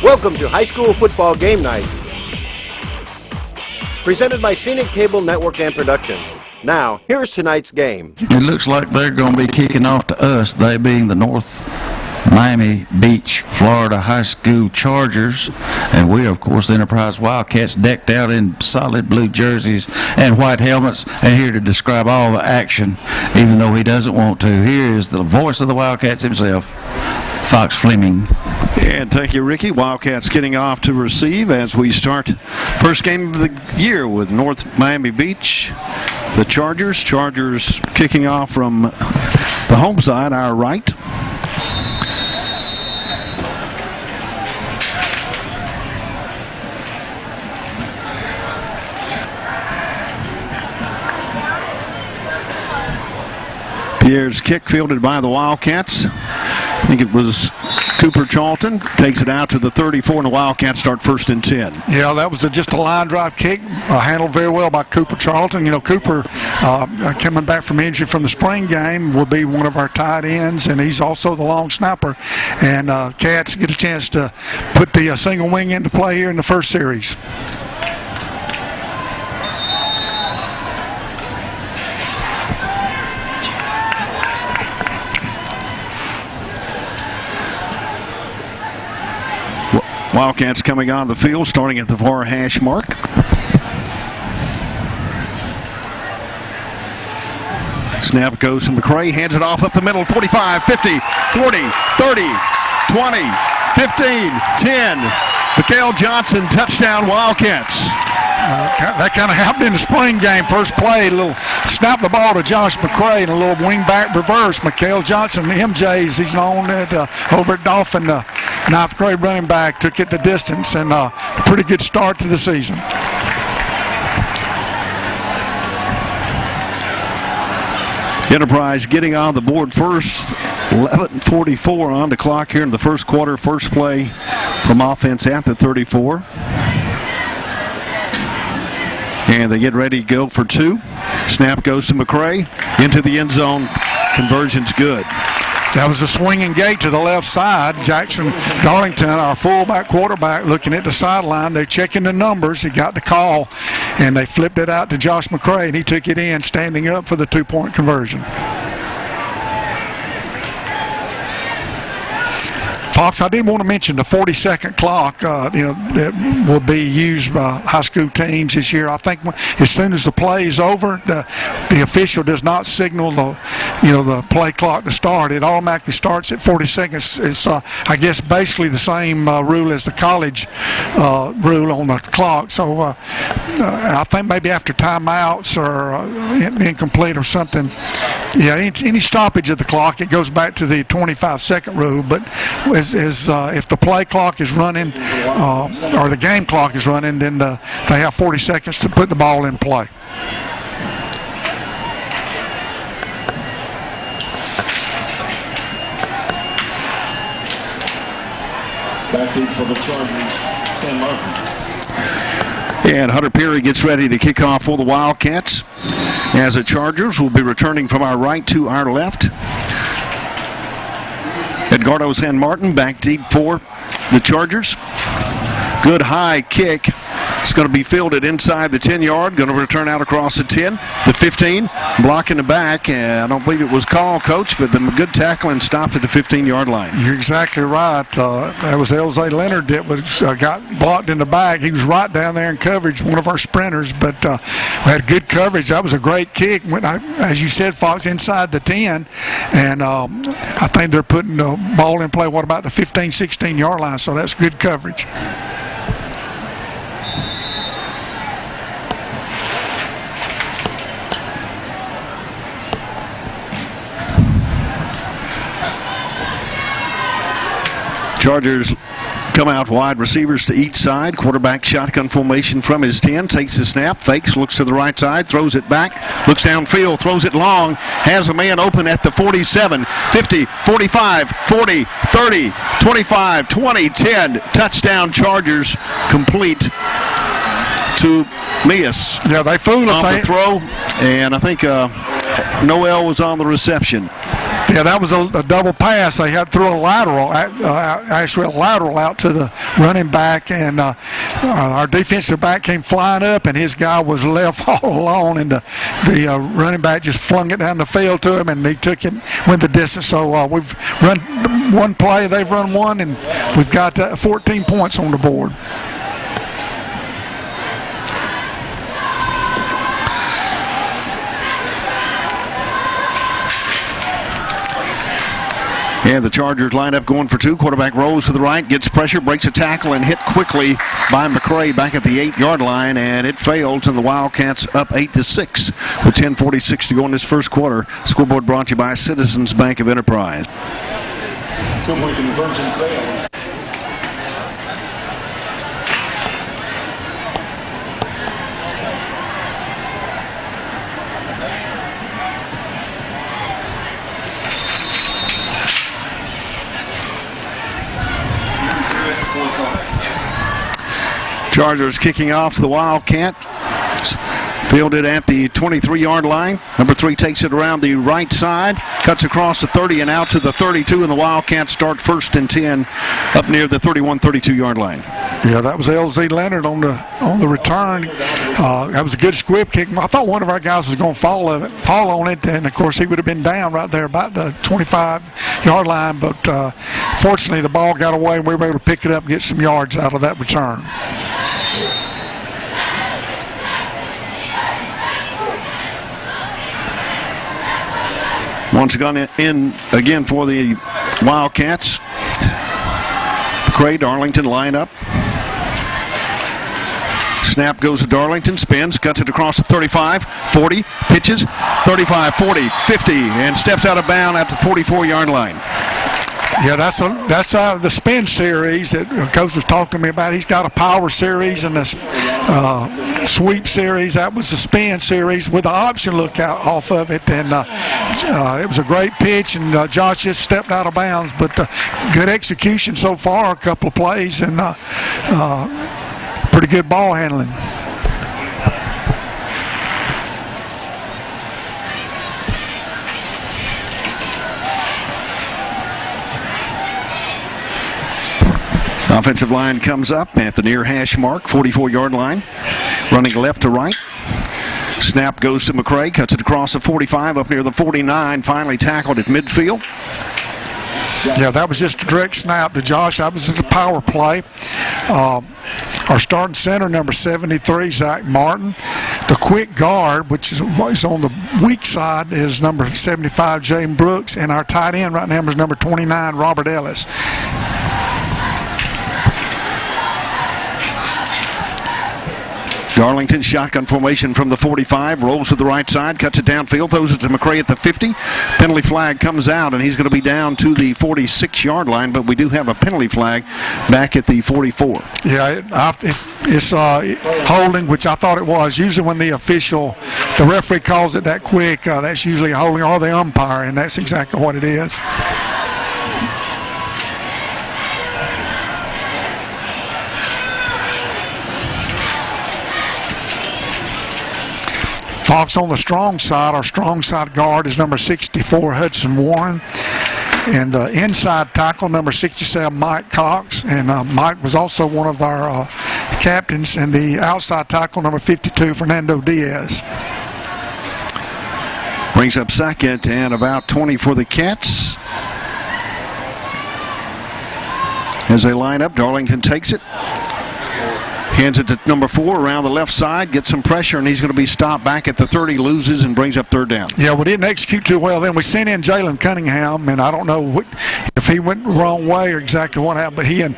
Welcome to High School Football Game Night, presented by Scenic Cable Network and Production. Now, here's tonight's game. It looks like they're going to be kicking off to us, they being the North Miami Beach, Florida High School Chargers. And we are, of course, the Enterprise Wildcats, decked out in solid blue jerseys and white helmets. And here to describe all the action, even though he doesn't want to, here is the voice of the Wildcats himself, Fox Fleming. And thank you, Ricky. Wildcats getting off to receive as we start first game of the year with North Miami Beach. The Chargers kicking off from the home side, our right. Pierre's kick fielded by the Wildcats. I think it was Cooper Charlton, takes it out to the 34, and the Wildcats start 1st and 10. Yeah, that was just a line drive kick, handled very well by Cooper Charlton. You know, Cooper, coming back from injury from the spring game, will be one of our tight ends, and he's also the long snapper. And Cats get a chance to put the single wing into play here in the first series. Wildcats coming on the field, starting at the far hash mark. Snap goes to McCray, hands it off up the middle, 45, 50, 40, 30, 20, 15, 10. Mikhail Johnson, touchdown Wildcats. That kind of happened in the spring game. First play, a little snap the ball to Josh McCray and a little wing back reverse. Mikhail Johnson, MJ's, he's known at, over at Dolphin, 9th grade running back, took it the distance, and a pretty good start to the season. Enterprise getting on the board first. 11:44 on the clock here in the first quarter. First play from offense at the 34. And they get ready to go for 2. Snap goes to McCray. Into the end zone. Conversion's good. That was a swinging gate to the left side. Jackson Darlington, our fullback quarterback, looking at the sideline. They're checking the numbers. He got the call, and they flipped it out to Josh McCray, and he took it in, standing up for the 2-point conversion. Fox, I did want to mention the 40-second clock, that will be used by high school teams this year. I think as soon as the play is over, the official does not signal the play clock to start. It automatically starts at 40 seconds. It's, I guess, basically the same rule as the college rule on the clock. So I think maybe after timeouts or incomplete or something, any stoppage of the clock, it goes back to the 25-second rule. But if the play clock is running or the game clock is running, then they have 40 seconds to put the ball in play. Back deep for the Chargers, Sam Martin. And Hunter Perry gets ready to kick off for the Wildcats, as the Chargers will be returning from our right to our left. Edgardo San Martin back deep for the Chargers. Good high kick. It's going to be fielded inside the 10-yard. Going to return out across the 10, the 15. Blocking the back. And I don't believe it was called, Coach, but the good tackling stopped at the 15-yard line. You're exactly right. That was Elzay Leonard that was got blocked in the back. He was right down there in coverage, one of our sprinters, but we had good coverage. That was a great kick. As you said, Fox, inside the 10. And I think they're putting the ball in play, what about the 15, 16-yard line, so that's good coverage. Chargers come out wide, receivers to each side. Quarterback shotgun formation from his 10. Takes the snap, fakes, looks to the right side, throws it back, looks downfield, throws it long, has a man open at the 47, 50, 45, 40, 30, 25, 20, 10. Touchdown Chargers, complete to Mias. Yeah, they fooled us. On the throw, and I think Noel was on the reception. Yeah, that was a double pass. They had threw a lateral, actually a lateral out to the running back, and our defensive back came flying up, and his guy was left all alone, and the running back just flung it down the field to him, and he took it, went the distance. So we've run one play, they've run one, and we've got 14 points on the board. And the Chargers line up going for two. Quarterback rolls to the right, gets pressure, breaks a tackle, and hit quickly by McCray back at the 8-yard line, and it fails, and the Wildcats up 8-6 with 10:46 to go in this first quarter. Scoreboard brought to you by Citizens Bank of Enterprise. Two-point conversion fails. Chargers kicking off the Wildcat. Fielded at the 23-yard line. Number 3 takes it around the right side, cuts across the 30 and out to the 32, and the Wildcats start 1st and 10 up near the 31-32-yard line. Yeah, that was LZ Leonard on the return. That was a good squib kick. I thought one of our guys was going to fall on it, and of course he would have been down right there about the 25-yard line. But fortunately, the ball got away, and we were able to pick it up and get some yards out of that return. Once again again for the Wildcats. McCray, Darlington line up. Snap goes to Darlington, spins, cuts it across the 35, 40, pitches, 35, 40, 50, and steps out of bounds at the 44-yard line. Yeah, that's the spin series that Coach was talking to me about. He's got a power series and a sweep series. That was the spin series with the option look out off of it, and it was a great pitch, and Josh just stepped out of bounds, but good execution so far, a couple of plays, and pretty good ball handling. Offensive line comes up at the near hash mark, 44-yard line, running left to right. Snap goes to McCray, cuts it across the 45 up near the 49, finally tackled at midfield. Yeah, that was just a direct snap to Josh. That was the power play. Our starting center, number 73, Zach Martin. The quick guard, which is on the weak side, is number 75, James Brooks. And our tight end right now is number 29, Robert Ellis. Darlington shotgun formation from the 45, rolls to the right side, cuts it downfield, throws it to McCray at the 50. Penalty flag comes out, and he's going to be down to the 46-yard line, but we do have a penalty flag back at the 44. Yeah, it's holding, which I thought it was. Usually when the referee calls it that quick, that's usually a holding, or the umpire, and that's exactly what it is. Fox on the strong side. Our strong side guard is number 64, Hudson Warren. And the inside tackle, number 67, Mike Cox. And Mike was also one of our captains. And the outside tackle, number 52, Fernando Diaz. Brings up second and about 20 for the Cats. As they line up, Darlington takes it. Hands it to number 4 around the left side, gets some pressure, and he's going to be stopped back at the 30, loses, and brings up 3rd down. Yeah, we didn't execute too well. Then we sent in Jalen Cunningham, and I don't know if he went the wrong way or exactly what happened, but he and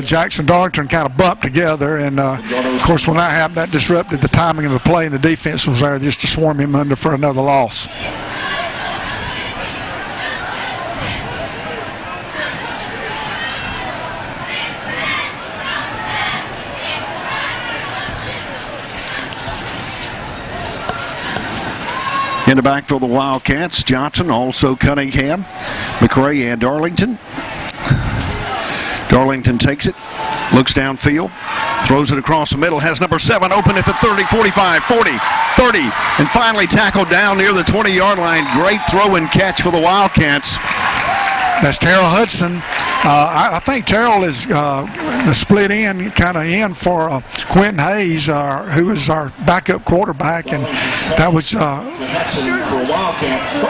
Jackson Darlington kind of bumped together, and of course when that happened, that disrupted the timing of the play, and the defense was there just to swarm him under for another loss. In the back for the Wildcats, Johnson, also Cunningham, McCray, and Darlington. Darlington takes it. Looks downfield. Throws it across the middle. Has number 7 open at the 30, 45, 40, 30. And finally tackled down near the 20-yard line. Great throw and catch for the Wildcats. That's Terrell Hudson. I think Terrell is the split end, kind of in for Quentin Hayes, who is our backup quarterback, and that was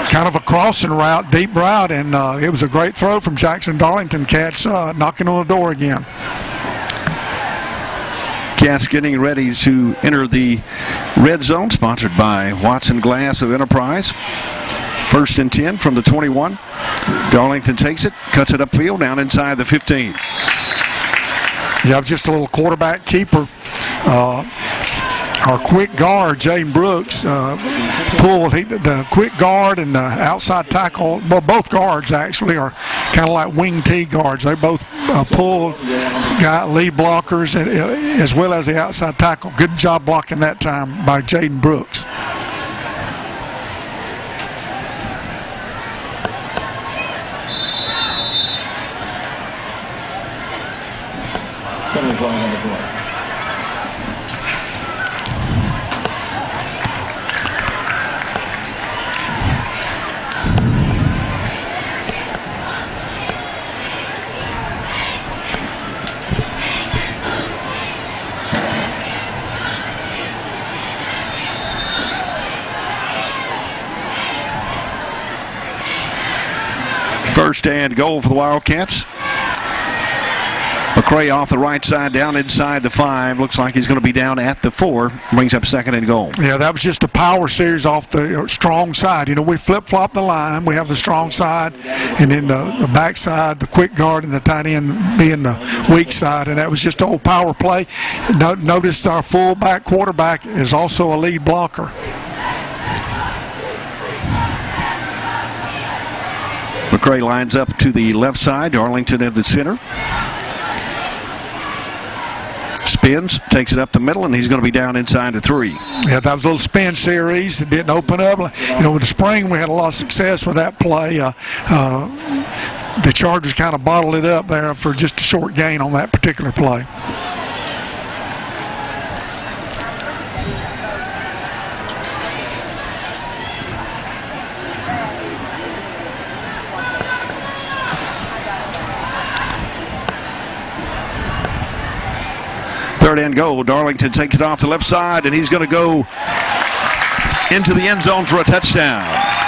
kind of a crossing route, deep route, and it was a great throw from Jackson Darlington. Cats knocking on the door again. Cats getting ready to enter the red zone, sponsored by Watson Glass of Enterprise. 1st and 10 from the 21. Darlington takes it, cuts it upfield, down inside the 15. You have just a little quarterback keeper. Our quick guard, Jaden Brooks, pulled the quick guard and the outside tackle. Well, both guards actually are kind of like wing T guards. They both pulled, got lead blockers as well as the outside tackle. Good job blocking that time by Jaden Brooks. Penalty flag on the play. First and goal for the Wildcats. McCray off the right side, down inside the 5. Looks like he's going to be down at the 4. Brings up 2nd and goal. Yeah, that was just a power series off the strong side. You know, we flip-flop the line. We have the strong side, and then the back side, the quick guard, and the tight end being the weak side. And that was just an old power play. Notice our fullback quarterback is also a lead blocker. McCray lines up to the left side. Darlington at the center. Spins, takes it up the middle, and he's going to be down inside the 3. Yeah, that was a little spin series. It didn't open up. You know, with the spring, we had a lot of success with that play. The Chargers kind of bottled it up there for just a short gain on that particular play. Third and goal. Darlington takes it off the left side, and he's going to go into the end zone for a touchdown.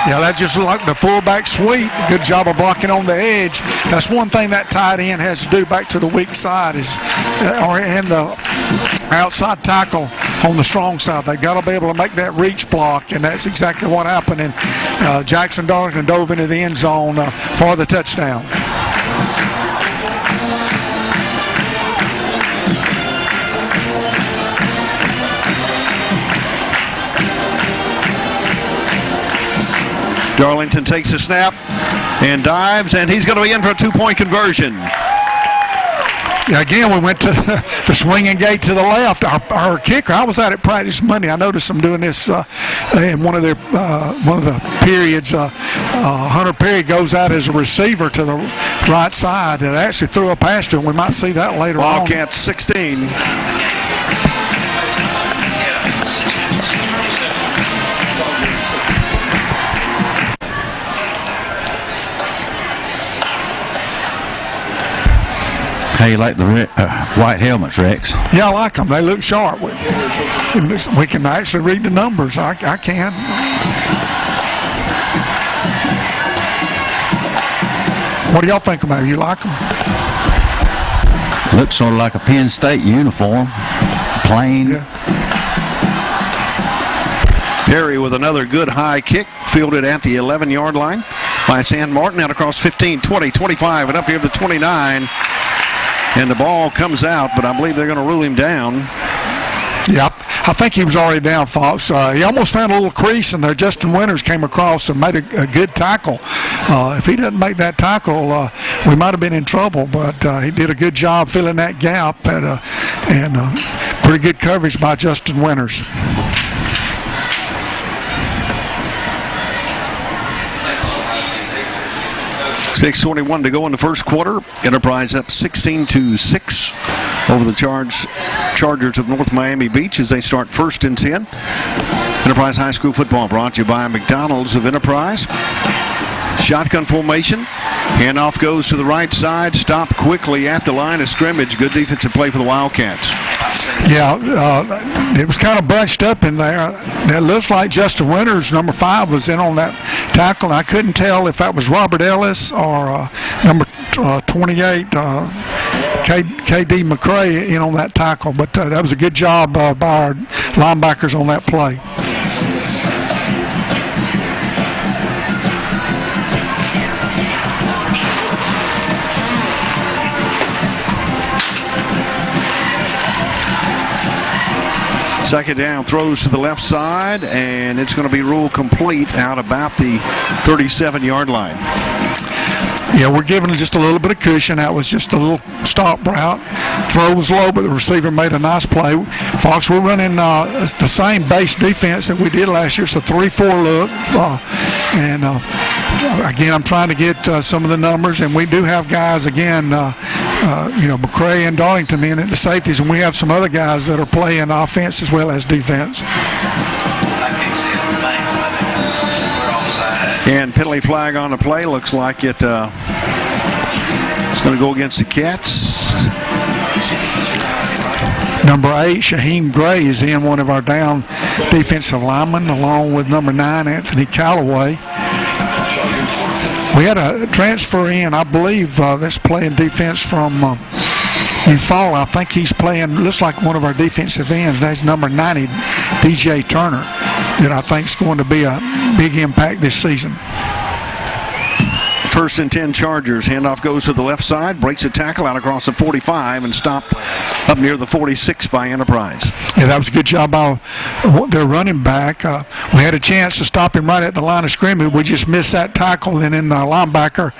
Yeah, that just looked like the fullback sweep. Good job of blocking on the edge. That's one thing that tight end has to do back to the weak side and the outside tackle on the strong side. They got to be able to make that reach block, and that's exactly what happened. And Jackson Darlington dove into the end zone for the touchdown. Darlington takes a snap and dives, and he's going to be in for a 2-point conversion. Yeah, again, we went to the swinging gate to the left. Our kicker, I was out at practice Monday. I noticed him doing this in one of the periods. Hunter Perry goes out as a receiver to the right side and actually threw a pass to him. We might see that later on. Wildcats 16. How you like the white helmets, Rex? Yeah, I like them. They look sharp. We can actually read the numbers. I can. What do y'all think about it? You like them? Looks sort of like a Penn State uniform. Plain. Yeah. Perry with another good high kick, fielded at the 11-yard line by San Martin, out across 15, 20, 25, and up here to the 29. And the ball comes out, but I believe they're going to rule him down. Yeah, I think he was already down, Fox. He almost found a little crease in there. Justin Winters came across and made a good tackle. If he doesn't make that tackle, we might have been in trouble, but he did a good job filling that gap, and pretty good coverage by Justin Winters. .6:21 to go in the first quarter. Enterprise up 16-6. over the Chargers of North Miami Beach as they start 1st and 10. Enterprise High School football brought to you by McDonald's of Enterprise. Shotgun formation. Handoff goes to the right side. Stopped quickly at the line of scrimmage. Good defensive play for the Wildcats. Yeah, it was kind of bunched up in there. It looks like Justin Winters, number 5, was in on that tackle. I couldn't tell if that was Robert Ellis or number 28, K.D. McCray, in on that tackle. But that was a good job by our linebackers on that play. Second down, throws to the left side, and it's going to be ruled complete out about the 37-yard line. Yeah, we're giving it just a little bit of cushion. That was just a little stop route. Throw was low, but the receiver made a nice play. Fox, we're running the same base defense that we did last year. It's a 3-4 look. Again, I'm trying to get some of the numbers, and we do have guys, again, McCray and Darlington in at the safeties, and we have some other guys that are playing offense as well as defense. And penalty flag on the play. Looks like it's going to go against the Cats. Number 8, Shaheem Gray, is in, one of our down defensive linemen, along with number 9, Anthony Callaway. We had a transfer in, I believe, that's playing defense from Eufaula. I think he's playing, looks like one of our defensive ends. That's number 90, DJ Turner, that I think is going to be a big impact this season. 1st and 10 Chargers. Handoff goes to the left side, breaks a tackle out across the 45 and stopped up near the 46 by Enterprise. Yeah, that was a good job by their running back. We had a chance to stop him right at the line of scrimmage. We just missed that tackle, and then the linebacker,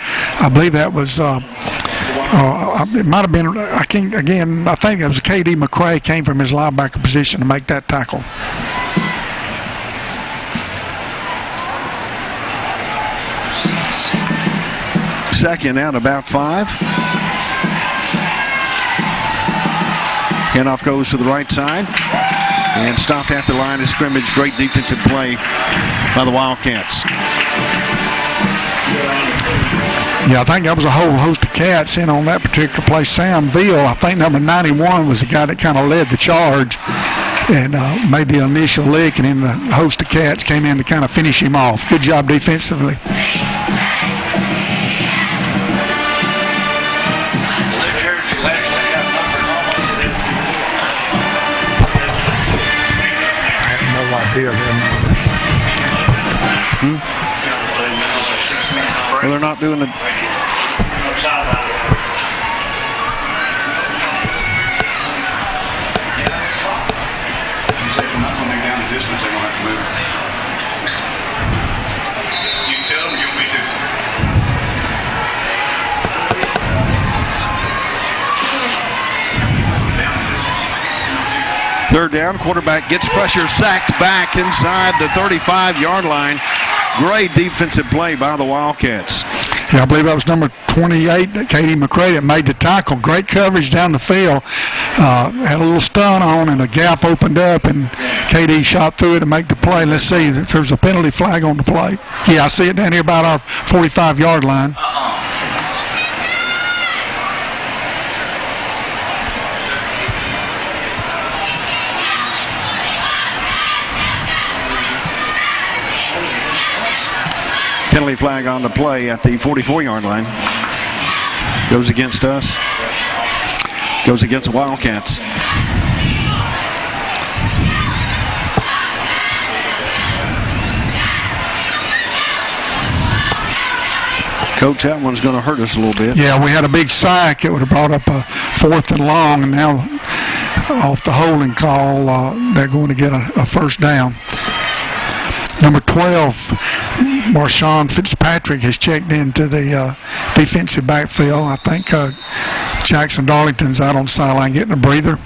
I believe that was it might have been, I think it was K.D. McCray, came from his linebacker position to make that tackle. Second out about 5. Handoff goes to the right side and stopped at the line of scrimmage. Great defensive play by the Wildcats. Yeah, I think that was a whole host of Cats in on that particular play. Sam Veal, I think number 91, was the guy that kind of led the charge and made the initial lick, and then the host of Cats came in to kind of finish him off. Good job defensively. Well, they're not doing it. Third down, quarterback gets pressure, sacked back inside the 35-yard line. Great defensive play by the Wildcats. Yeah, I believe that was number 28, K.D. McCray, that made the tackle. Great coverage down the field. Had a little stun on, and a gap opened up, and K.D. shot through it to make the play. Let's see if there's a penalty flag on the play. Yeah, I see it down here about our 45-yard line. Penalty flag on the play at the 44-yard line. Goes against us. Goes against the Wildcats. Coach, that one's going to hurt us a little bit. Yeah, we had a big sack. It would have brought up a 4th and long, and now off the holding call, they're going to get a first down. Number 12, Marshawn Fitzpatrick, has checked into the defensive backfield. I think Jackson Darlington's out on the sideline getting a breather.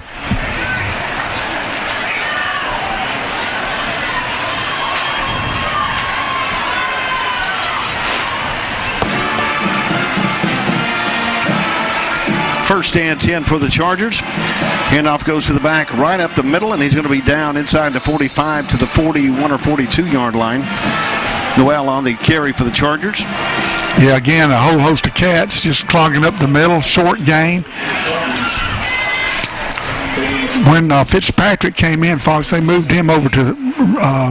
First and 10 for the Chargers. Handoff goes to the back, right up the middle, and he's going to be down inside the 45 to the 41 or 42-yard line. Noel on the carry for the Chargers. Yeah, again, a whole host of cats just clogging up the middle, short gain. When Fitzpatrick came in, Fox, they moved him over to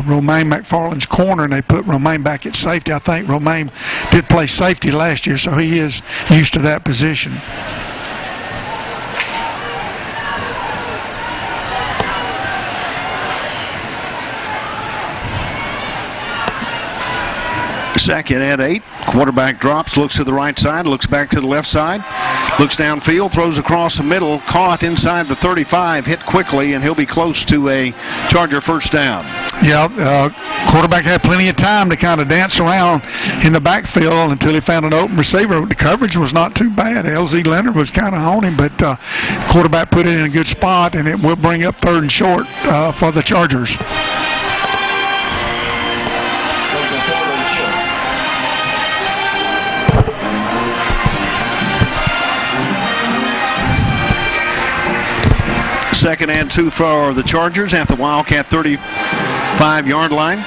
Romaine McFarland's corner, and they put Romaine back at safety. I think Romaine did play safety last year, so he is used to that position. Second and 8. Quarterback drops, looks to the right side, looks back to the left side, looks downfield, throws across the middle, caught inside the 35, hit quickly, and he'll be close to a Charger first down. Yeah, quarterback had plenty of time to kind of dance around in the backfield until he found an open receiver. The coverage was not too bad. LZ Leonard was kind of on him, but quarterback put it in a good spot, and it will bring up 3rd and short for the Chargers. Second and 2 for the Chargers at the Wildcat 35-yard line.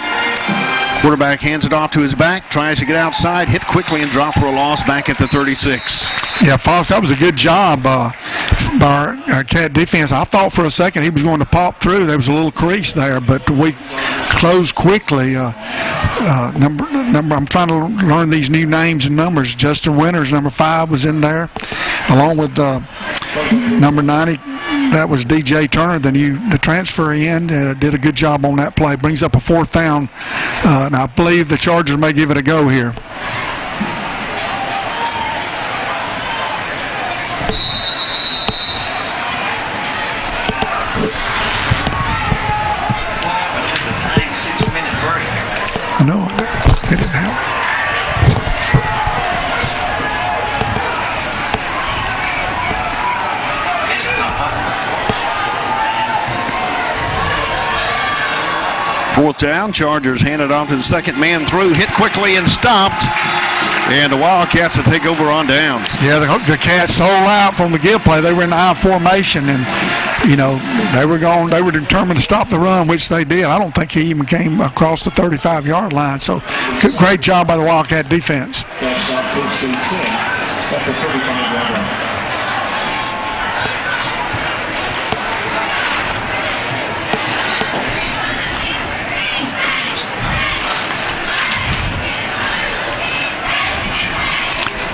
Quarterback hands it off to his back, tries to get outside, hit quickly and drop for a loss back at the 36. Yeah, Fox, that was a good job by our Cat defense. I thought for a second he was going to pop through. There was a little crease there, but we closed quickly. Number. I'm trying to learn these new names and numbers. Justin Winters, number 5, was in there, along with number 90. That was DJ Turner, the transfer in, did a good job on that play. Brings up a 4th down, and I believe the Chargers may give it a go here. I know, it didn't happen. Fourth down, Chargers hand it off to the second man through, hit quickly and stopped. And the Wildcats will take over on downs. Yeah, the Cats sold out from the give play. They were in I formation, and they were determined to stop the run, which they did. I don't think he even came across the 35-yard line. So great job by the Wildcat defense. That's not first and 10 at the 35-yard line.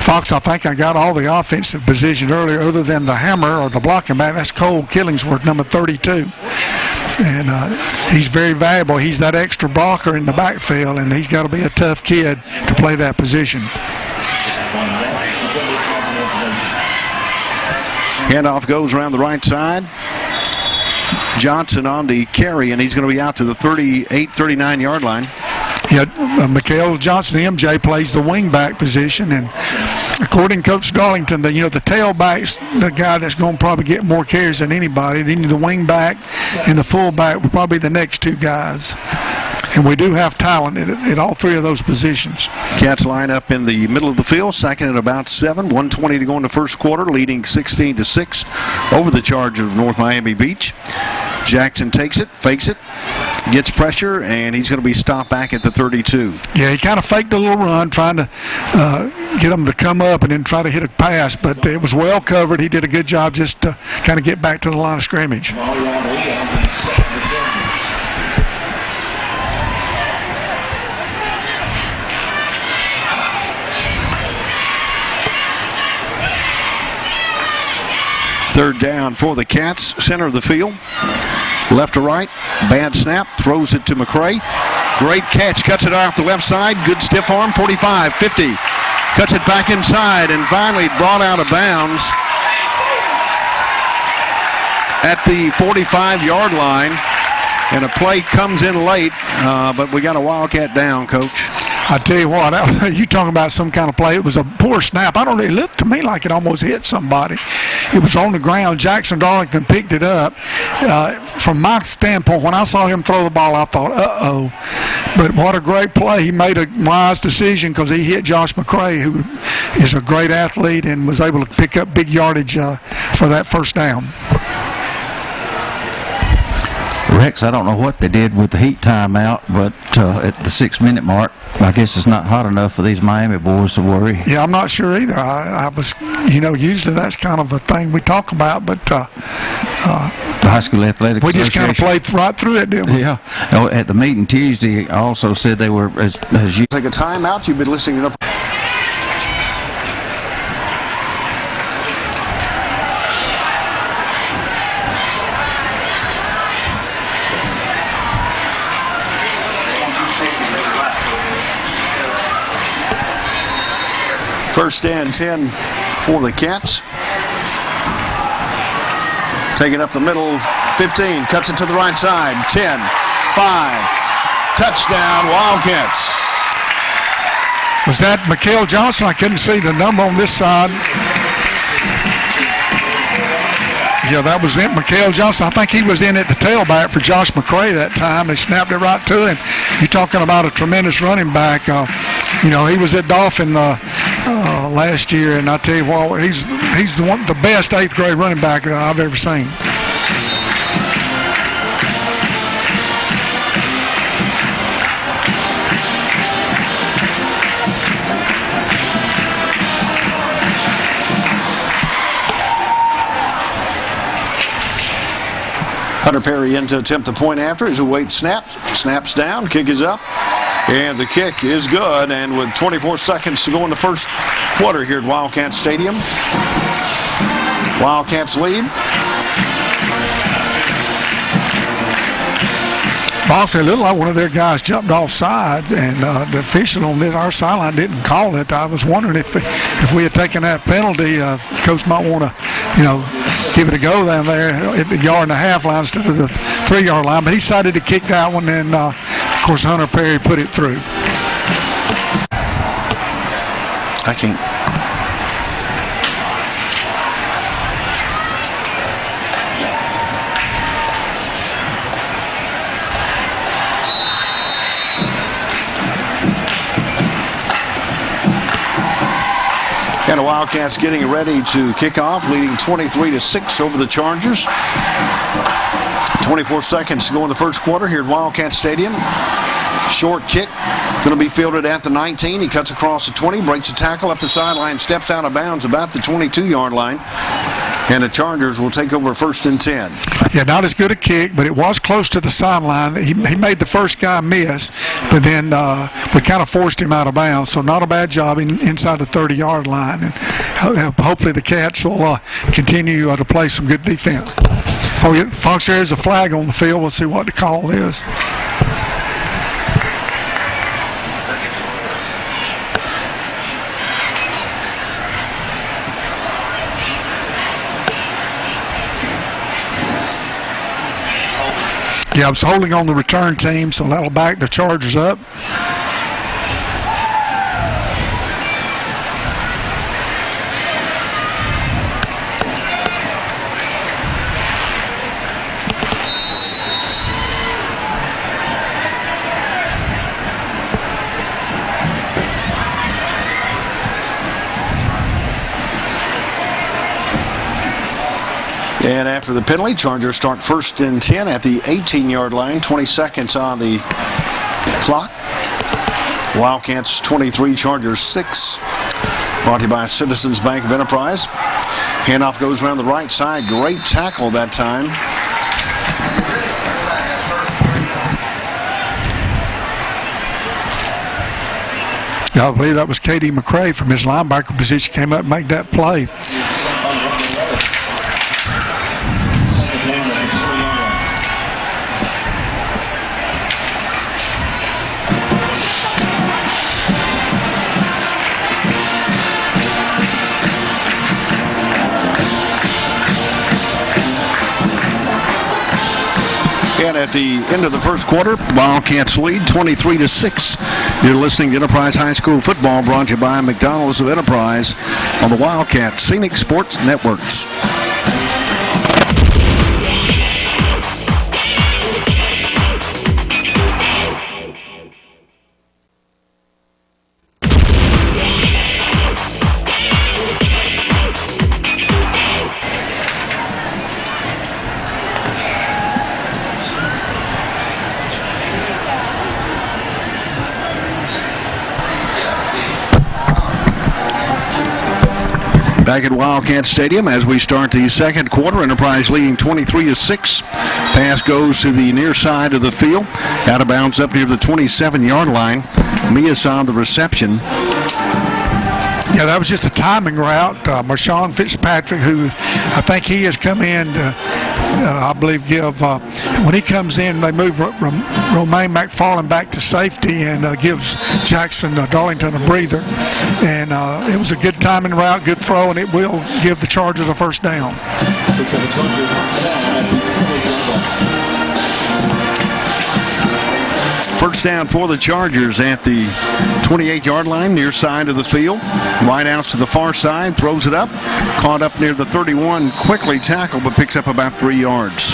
Fox, I think I got all the offensive positions earlier other than the hammer or the blocking back. That's Cole Killingsworth, number 32. And he's very valuable. He's that extra blocker in the backfield, and he's got to be a tough kid to play that position. Handoff goes around the right side. Johnson on the carry, and he's going to be out to the 38, 39-yard line. Yeah, Mikael Johnson, MJ, plays the wingback position, and according to Coach Darlington, the tailback's the guy that's going to probably get more carries than anybody. Then the wingback and the fullback will probably be the next 2 guys. And we do have talent at all 3 of those positions. Cats line up in the middle of the field, second at about 7, 1:20 to go in the first quarter, leading 16-6 over the Chargers of North Miami Beach. Jackson takes it, fakes it, gets pressure, and he's going to be stopped back at the 32. Yeah, he kind of faked a little run, trying to get him to come up and then try to hit a pass, but it was well covered. He did a good job just to kind of get back to the line of scrimmage. Third down for the Cats, center of the field. Left to right, bad snap, throws it to McCray. Great catch, cuts it off the left side, good stiff arm, 45, 50. Cuts it back inside and finally brought out of bounds at the 45-yard line. And a play comes in late, but we got a Wildcat down, Coach. I tell you what, you talking about some kind of play. It was a poor snap. It looked to me like it almost hit somebody. It was on the ground. Jackson Darlington picked it up. from my standpoint, when I saw him throw the ball, I thought, uh-oh. But what a great play. He made a wise decision because he hit Josh McCray, who is a great athlete, and was able to pick up big yardage for that first down. Rex, I don't know what they did with the heat timeout, but at the 6-minute mark, I guess it's not hot enough for these Miami boys to worry. Yeah, I'm not sure either. I was, usually that's kind of a thing we talk about, but the High School Athletic we just kind of played right through it, didn't we? Yeah. At the meeting Tuesday, I also said they were, as you Take a timeout. You've been listening to First and 10 for the Cats. Taking up the middle, 15, cuts it to the right side, 10, 5, touchdown, Wildcats. Was that Mikael Johnson? I couldn't see the number on this side. Yeah, that was it, Mikael Johnson. I think he was in at the tailback for Josh McCray that time. They snapped it right to him. You're talking about a tremendous running back. He was at Dauphin last year, and I tell you what, he's the best 8th grade running back that I've ever seen. Hunter Perry in to attempt the point after. He's awaits snap. Snaps down. Kick is up. And the kick is good. And with 24 seconds to go in the first quarter here at Wildcat Stadium, Wildcats lead. Honestly, a little like one of their guys jumped off sides, and the official on our sideline didn't call it. I was wondering if we had taken that penalty, coach might want to, give it a go down there at the 1.5 yard line instead of the 3 yard line. But he decided to kick that one, and of course Hunter Perry put it through. I can't. And the Wildcats getting ready to kick off, leading 23-6 over the Chargers. 24 seconds to go in the first quarter here at Wildcat Stadium. Short kick, going to be fielded at the 19. He cuts across the 20, breaks a tackle up the sideline, steps out of bounds about the 22-yard line. And the Chargers will take over 1st and 10. Yeah, not as good a kick, but it was close to the sideline. He made the first guy miss, but then we kind of forced him out of bounds. So not a bad job inside the 30-yard line. And hopefully the Cats will continue to play some good defense. Oh, yeah, Fox, there is a flag on the field. We'll see what the call is. Yeah, I was holding on the return team, so that'll back the Chargers up. And after the penalty, Chargers start 1st and 10 at the 18-yard line. 20 seconds on the clock. Wildcats 23, Chargers 6. Brought to you by Citizens Bank of Enterprise. Handoff goes around the right side. Great tackle that time. Yeah, I believe that was K.D. McCray from his linebacker position, came up and made that play. And at the end of the first quarter, Wildcats lead 23-6. You're listening to Enterprise High School football, brought to you by McDonald's of Enterprise on the Wildcat Scenic Sports Networks. Back at Wildcat Stadium as we start the second quarter. Enterprise leading 23-6. Pass goes to the near side of the field. Out of bounds up near the 27-yard line. Mias on the reception. Yeah, that was just a timing route. Marshawn Fitzpatrick, who I think he has come in to, I believe, when he comes in, they move Romaine McFarland back to safety and gives Jackson Darlington a breather. And it was a good timing route, good throw, and it will give the Chargers a first down. Looks like the Chargers first down at the 28-yard line. First down for the Chargers at the 28-yard line, near side of the field. Wide outs to the far side, throws it up. Caught up near the 31, quickly tackled, but picks up about 3 yards.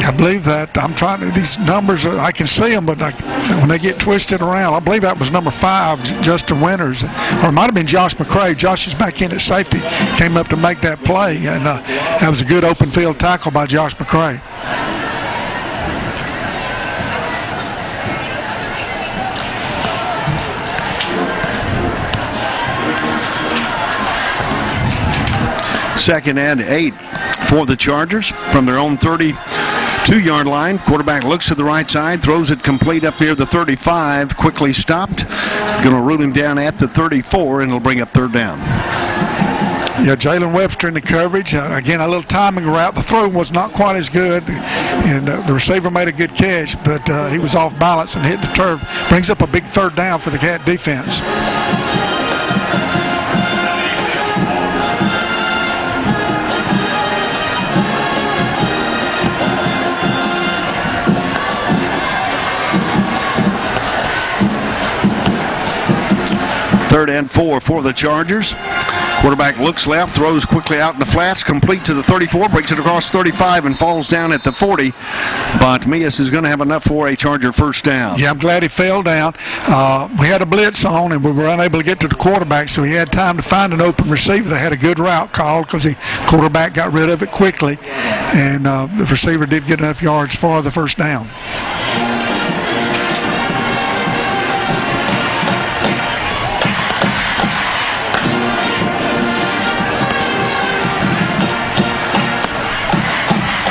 I believe that. I'm trying to, these numbers, I can see them, but when they get twisted around, I believe that was number 5, Justin Winters, or it might have been Josh McCray. Josh is back in at safety, came up to make that play, and that was a good open field tackle by Josh McCray. Second and 8 for the Chargers from their own 32-yard line. Quarterback looks to the right side, throws it complete up near the 35, quickly stopped. Going to root him down at the 34, and it'll bring up third down. Yeah, Jalen Webster in the coverage. Again, a little timing route. The throw was not quite as good, and the receiver made a good catch, but he was off balance and hit the turf. Brings up a big third down for the Cat defense. Third and 4 for the Chargers. Quarterback looks left, throws quickly out in the flats, complete to the 34, breaks it across 35 and falls down at the 40. But Mias is going to have enough for a Charger first down. Yeah, I'm glad he fell down. We had a blitz on, and we were unable to get to the quarterback, so he had time to find an open receiver. They had a good route called because the quarterback got rid of it quickly, and the receiver did get enough yards for the first down.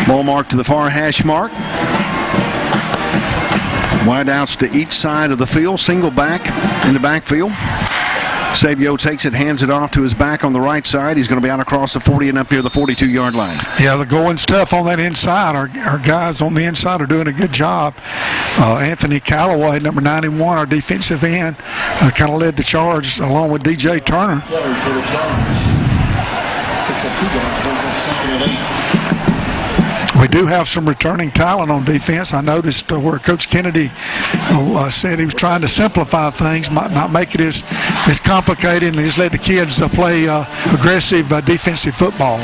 Ball mark to the far hash mark. Wide outs to each side of the field. Single back in the backfield. Sabio takes it, hands it off to his back on the right side. He's going to be out across the 40 and up near the 42-yard line. Yeah, the going's tough on that inside. Our guys on the inside are doing a good job. Anthony Callaway, number 91, our defensive end, kind of led the charge along with DJ Turner. For the Chargers. Picks up 2 yards, brings up second and 8. We do have some returning talent on defense. I noticed where Coach Kennedy said he was trying to simplify things, might not make it as complicated, and just let the kids play aggressive defensive football.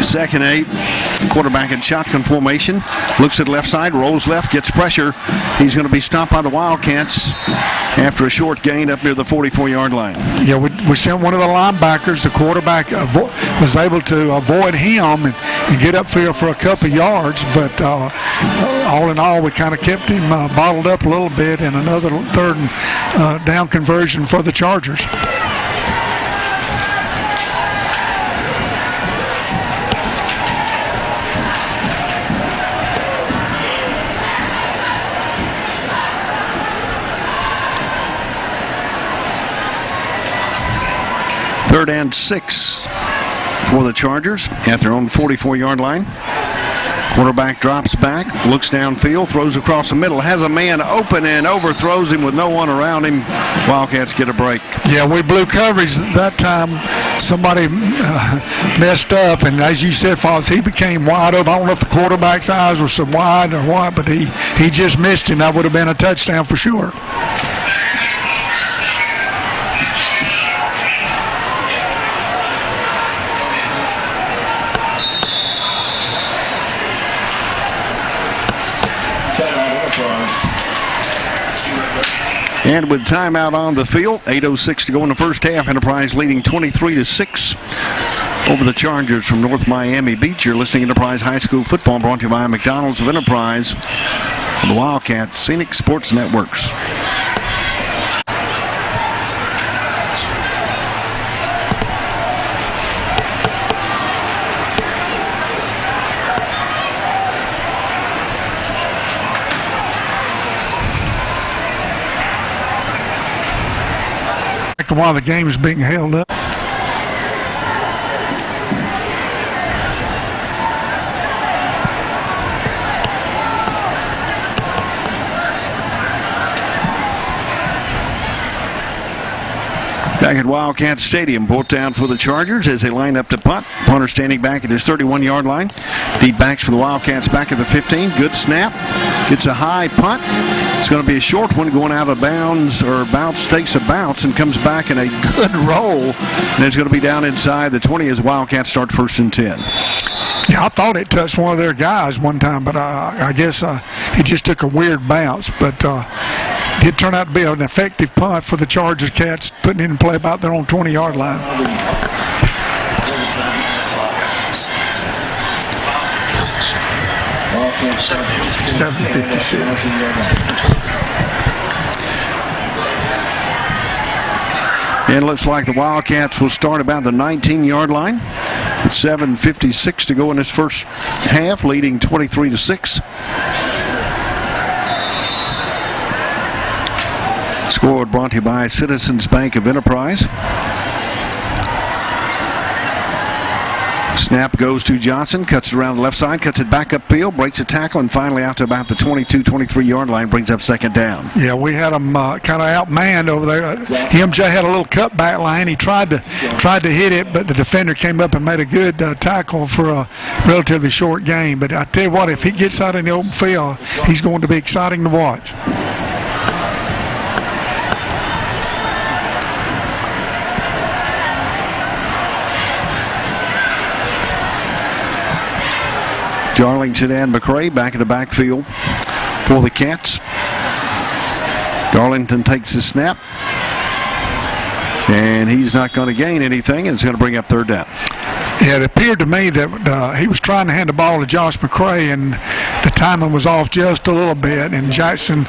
Second 8. Quarterback in shotgun formation. Looks at left side, rolls left, gets pressure. He's going to be stopped by the Wildcats after a short gain up near the 44-yard line. Yeah, we sent one of the linebackers. The quarterback was able to avoid him and get upfield for a couple yards, but all in all, we kind of kept him bottled up a little bit, and another third down conversion for the Chargers. Third and 6 for the Chargers at their own 44-yard line. Quarterback drops back, looks downfield, throws across the middle, has a man open and overthrows him with no one around him. Wildcats get a break. Yeah, we blew coverage that time. Somebody messed up, and as you said, Foz, he became wide open. I don't know if the quarterback's eyes were so wide or what, but he just missed him. That would have been a touchdown for sure. And with timeout on the field, 8:06 to go in the first half. Enterprise leading 23-6 over the Chargers from North Miami Beach. You're listening to Enterprise High School football, brought to you by McDonald's of Enterprise. for the Wildcats, Scenic Sports Networks. While the game is being held up. Back at Wildcat Stadium, pulled down for the Chargers as they line up to punt. Punter standing back at his 31-yard line. Deep backs for the Wildcats back at the 15. Good snap. Gets a high punt. It's going to be a short one going out of bounds, or bounce, takes a bounce and comes back in a good roll. And it's going to be down inside the 20 as Wildcats start 1st and 10. Yeah, I thought it touched one of their guys one time, but I guess it just took a weird bounce. But it did turn out to be an effective punt for the Chargers Cats, putting it in play about their own 20-yard line. And it looks like the Wildcats will start about the 19-yard line with 7:56 to go in this first half, leading 23-6. Score brought to you by Citizens Bank of Enterprise. Snap goes to Johnson, cuts it around the left side, cuts it back upfield, breaks a tackle, and finally out to about the 22-23-yard line, brings up 2nd down. Yeah, we had him kind of outmanned over there. MJ had a little cutback line. He tried to hit it, but the defender came up and made a good tackle for a relatively short game. But I tell you what, if he gets out in the open field, he's going to be exciting to watch. Darlington and McCray back in the backfield for the Cats. Darlington takes the snap, and he's not going to gain anything, and it's going to bring up 3rd down. Yeah, it appeared to me that he was trying to hand the ball to Josh McCray, and the timing was off just a little bit, and Jackson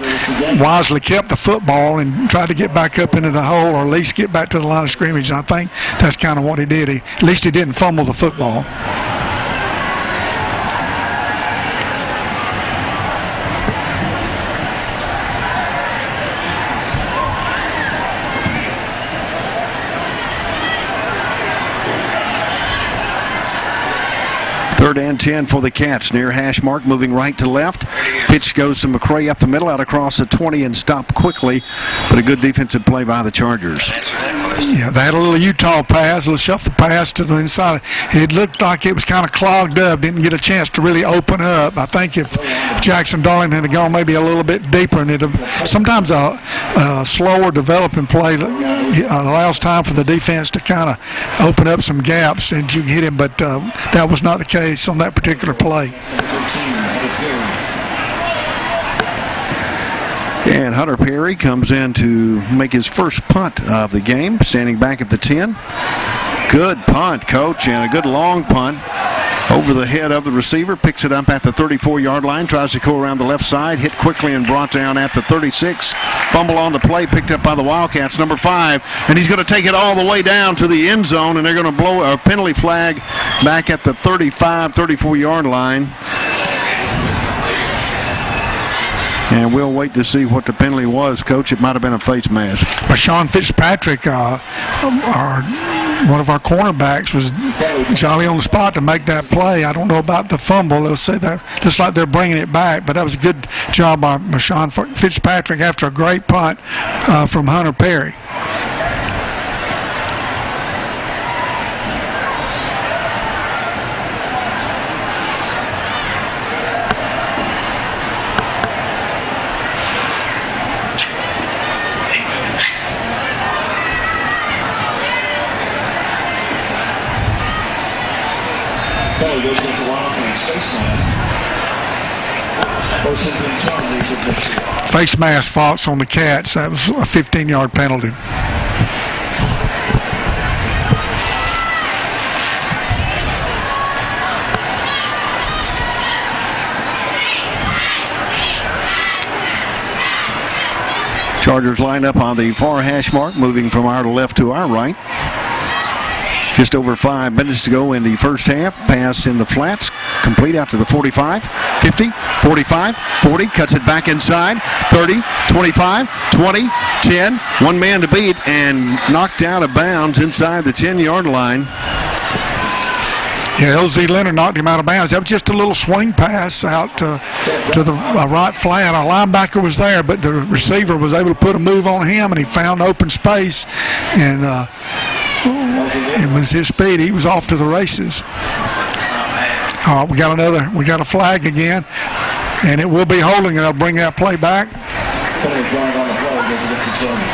wisely kept the football and tried to get back up into the hole, or at least get back to the line of scrimmage. And I think that's kind of what he did. At least he didn't fumble the football. Third and 10 for the Cats, near hash mark, moving right to left. Pitch goes to McCray up the middle, out across the 20, and stopped quickly, but a good defensive play by the Chargers. Yeah, they had a little Utah pass, a little shuffle pass to the inside. It looked like it was kind of clogged up, didn't get a chance to really open up. I think if Jackson Darlington had gone maybe a little bit deeper, and sometimes a slower developing play allows time for the defense to kind of open up some gaps and you can hit him, but that was not the case on that particular play. And Hunter Perry comes in to make his first punt of the game, standing back at the 10. Good punt, Coach, and a good long punt over the head of the receiver. Picks it up at the 34-yard line, tries to go around the left side, hit quickly and brought down at the 36. Fumble on the play, picked up by the Wildcats, number 5, and he's going to take it all the way down to the end zone, and they're going to blow a penalty flag back at the 34-yard line. And we'll wait to see what the penalty was, Coach. It might have been a face mask. Sean Fitzpatrick, one of our cornerbacks, was jolly on the spot to make that play. I don't know about the fumble. They'll say that just like they're bringing it back, but that was a good job by Sean Fitzpatrick after a great punt from Hunter Perry. Face mask false on the Cats. That was a 15-yard penalty. Chargers line up on the far hash mark, moving from our left to our right. Just over 5 minutes to go in the first half. Pass in the flats, complete out to the 45, 50, 45, 40, cuts it back inside, 30, 25, 20, 10. One man to beat and knocked out of bounds inside the 10-yard line. Yeah, LZ Leonard knocked him out of bounds. That was just a little swing pass out to the right flat. Our linebacker was there, but the receiver was able to put a move on him, and he found open space. And it was his speed. He was off to the races. All right, we got a flag again, and it will be holding, and I'll bring that play back. Penalty flag on the play goes against the Chargers.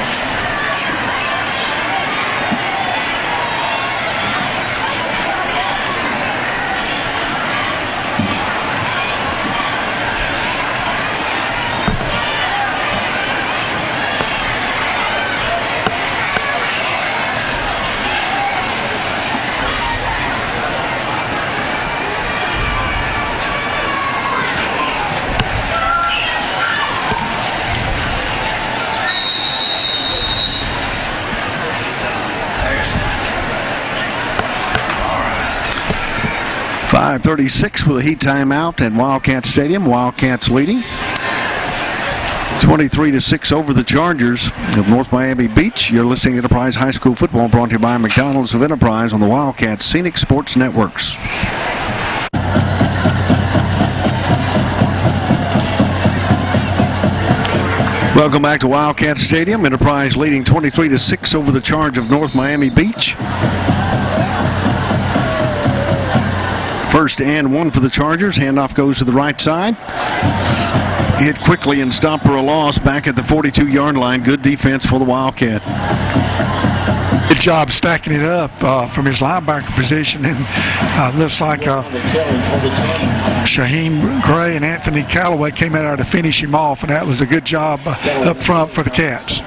.536 with a heat timeout at Wildcat Stadium. Wildcats leading 23-6 over the Chargers of North Miami Beach. You're listening to Enterprise High School Football, brought to you by McDonald's of Enterprise on the Wildcat Scenic Sports Networks. Welcome back to Wildcat Stadium. Enterprise leading 23-6 over the Charge of North Miami Beach. First and 1 for the Chargers. Handoff goes to the right side. Hit quickly and stopped for a loss back at the 42-yard line. Good defense for the Wildcat. Good job stacking it up from his linebacker position, and looks like Shaheem Gray and Anthony Callaway came out there to finish him off, and that was a good job up front for the Cats.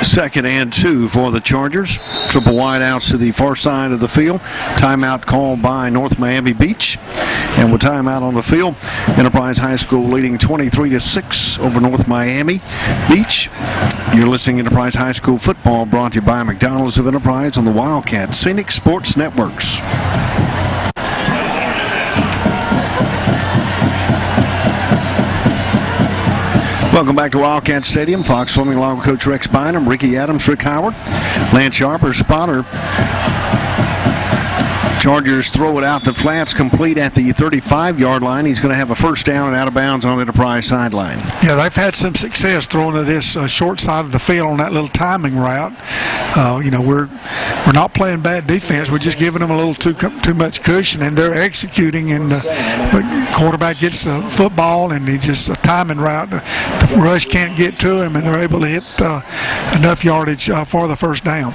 Second and 2 for the Chargers. Triple wide outs to the far side of the field. Timeout called by North Miami Beach. And with timeout on the field, Enterprise High School leading 23-6 over North Miami Beach. You're listening to Enterprise High School Football, brought to you by McDonald's of Enterprise on the Wildcat Scenic Sports Networks. Welcome back to Wildcat Stadium. Fox Swimming along with Coach Rex Bynum, Ricky Adams, Rick Howard, Lance Sharper, spotter. Chargers throw it out the flats, complete at the 35-yard line. He's going to have a first down and out of bounds on the Enterprise sideline. Yeah, they've had some success throwing to this short side of the field on that little timing route. We're not playing bad defense. We're just giving them a little too much cushion, and they're executing. And the quarterback gets the football, and he just a timing route. The rush can't get to him, and they're able to hit enough yardage for the first down.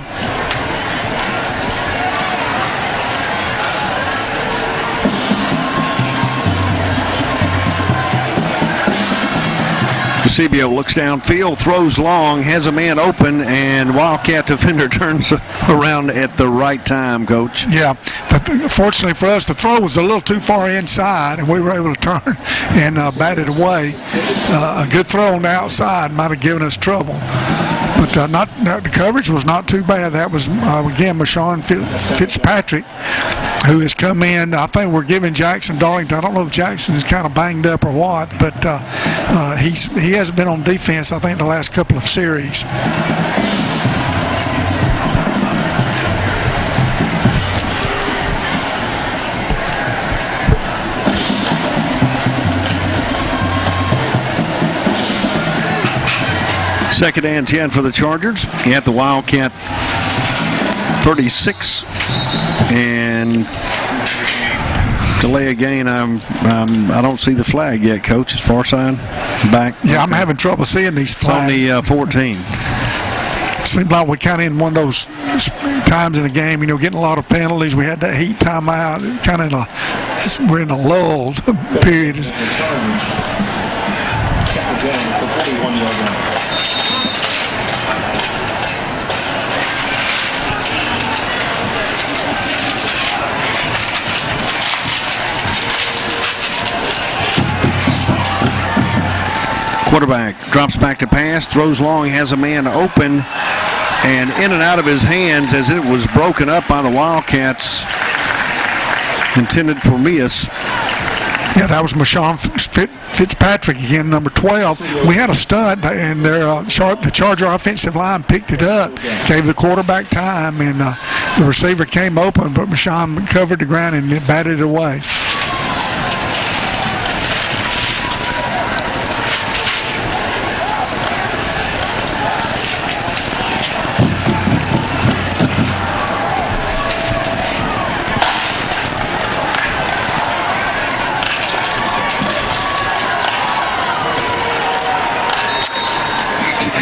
DeCibio looks downfield, throws long, has a man open, and Wildcat defender turns around at the right time, Coach. Yeah, fortunately for us, the throw was a little too far inside, and we were able to turn and bat it away. A good throw on the outside might have given us trouble. But the coverage was not too bad. That was, again, Marshawn Fitzpatrick, who has come in. I think we're giving Jackson Darlington. I don't know if Jackson is kind of banged up or what, but he hasn't been on defense, I think, the last couple of series. Second and 10 for the Chargers at the Wildcat 36, and delay again. I don't see the flag yet, Coach. It's far side back. Yeah, I'm having trouble seeing these flags. It's on the 14. Seems like we're kind of in one of those times in the game, getting a lot of penalties. We had that heat timeout. Kind of we're in a lull period. The Chargers. Second down at the 41-yard line. Quarterback drops back to pass, throws long, has a man open, and in and out of his hands as it was broken up by the Wildcats. Intended for Mias. Yeah, that was Marshawn Fitzpatrick again, number 12. We had a stunt, and the Charger offensive line picked it up, gave the quarterback time, and the receiver came open, but Marshawn covered the ground and batted it away.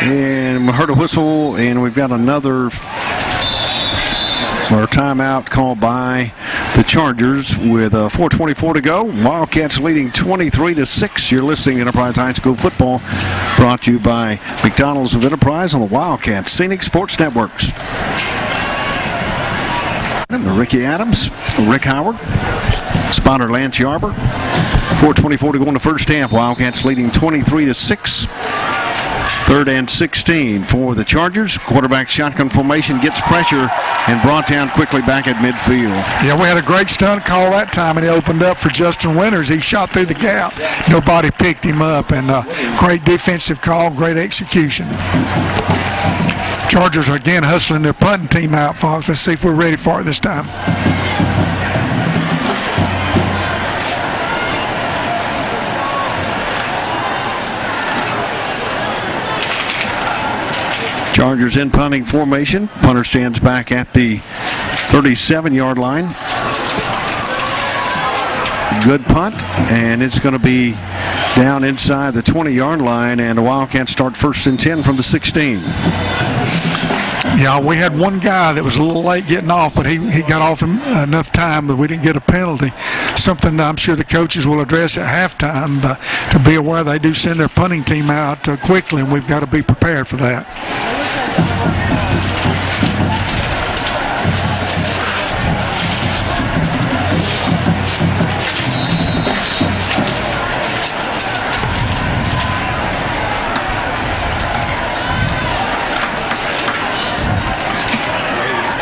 And we heard a whistle, and we've got another timeout called by the Chargers with 4:24 to go. Wildcats leading 23-6. You're listening to Enterprise High School football, brought to you by McDonald's of Enterprise on the Wildcats Scenic Sports Networks. Ricky Adams, Rick Howard, spotter Lance Yarber. 4:24 to go in the first half. Wildcats leading 23-6. 3rd and 16 for the Chargers. Quarterback shotgun formation, gets pressure and brought down quickly back at midfield. Yeah, we had a great stunt call that time, and he opened up for Justin Winters. He shot through the gap. Nobody picked him up, and great defensive call, great execution. Chargers are again hustling their punting team out, folks. Let's see if we're ready for it this time. Chargers in punting formation. Punter stands back at the 37-yard line. Good punt, and it's going to be down inside the 20-yard line, and the Wildcats start 1st and 10 from the 16. Yeah, we had one guy that was a little late getting off, but he got off enough time that we didn't get a penalty. Something that I'm sure the coaches will address at halftime, but to be aware they do send their punting team out quickly, and we've got to be prepared for that.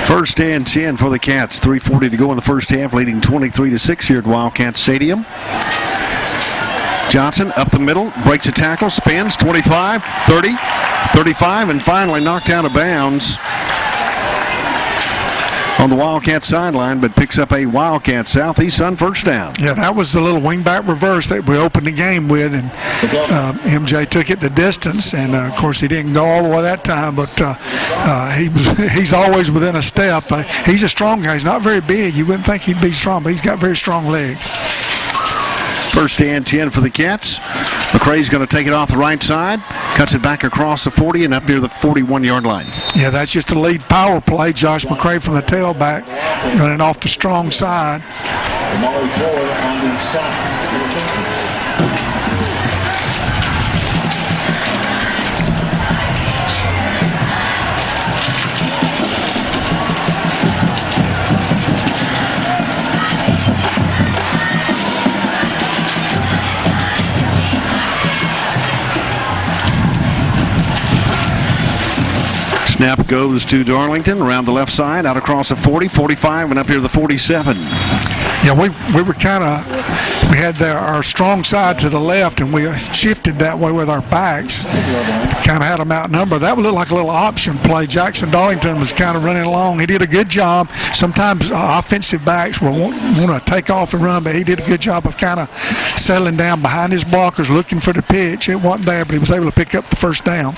First and 10 for the Cats. 3:40 to go in the first half, leading 23-6 here at Wildcat Stadium. Johnson up the middle, breaks a tackle, spins, 25, 30, 35, and finally knocked out of bounds on the Wildcat sideline, but picks up a Wildcat Southeast Sun first down. Yeah, that was the little wingback reverse that we opened the game with, and MJ took it the distance, and of course he didn't go all the way that time, but he's always within a step. He's a strong guy. He's not very big. You wouldn't think he'd be strong, but he's got very strong legs. First and 10 for the Cats. McCray's going to take it off the right side, cuts it back across the 40 and up near the 41-yard line. Yeah, that's just a lead power play. Josh McCray from the tailback running off the strong side. Amari Fuller on the sack for the Chargers. Snap goes to Darlington around the left side, out across the 40, 45, and up here to the 47. Yeah, we were kind of, we had our strong side to the left, and we shifted that way with our backs. Kind of had them outnumbered. That would look like a little option play. Jackson Darlington was kind of running along. He did a good job. Sometimes offensive backs will want to take off and run, but he did a good job of kind of settling down behind his blockers, looking for the pitch. It wasn't there, but he was able to pick up the first down.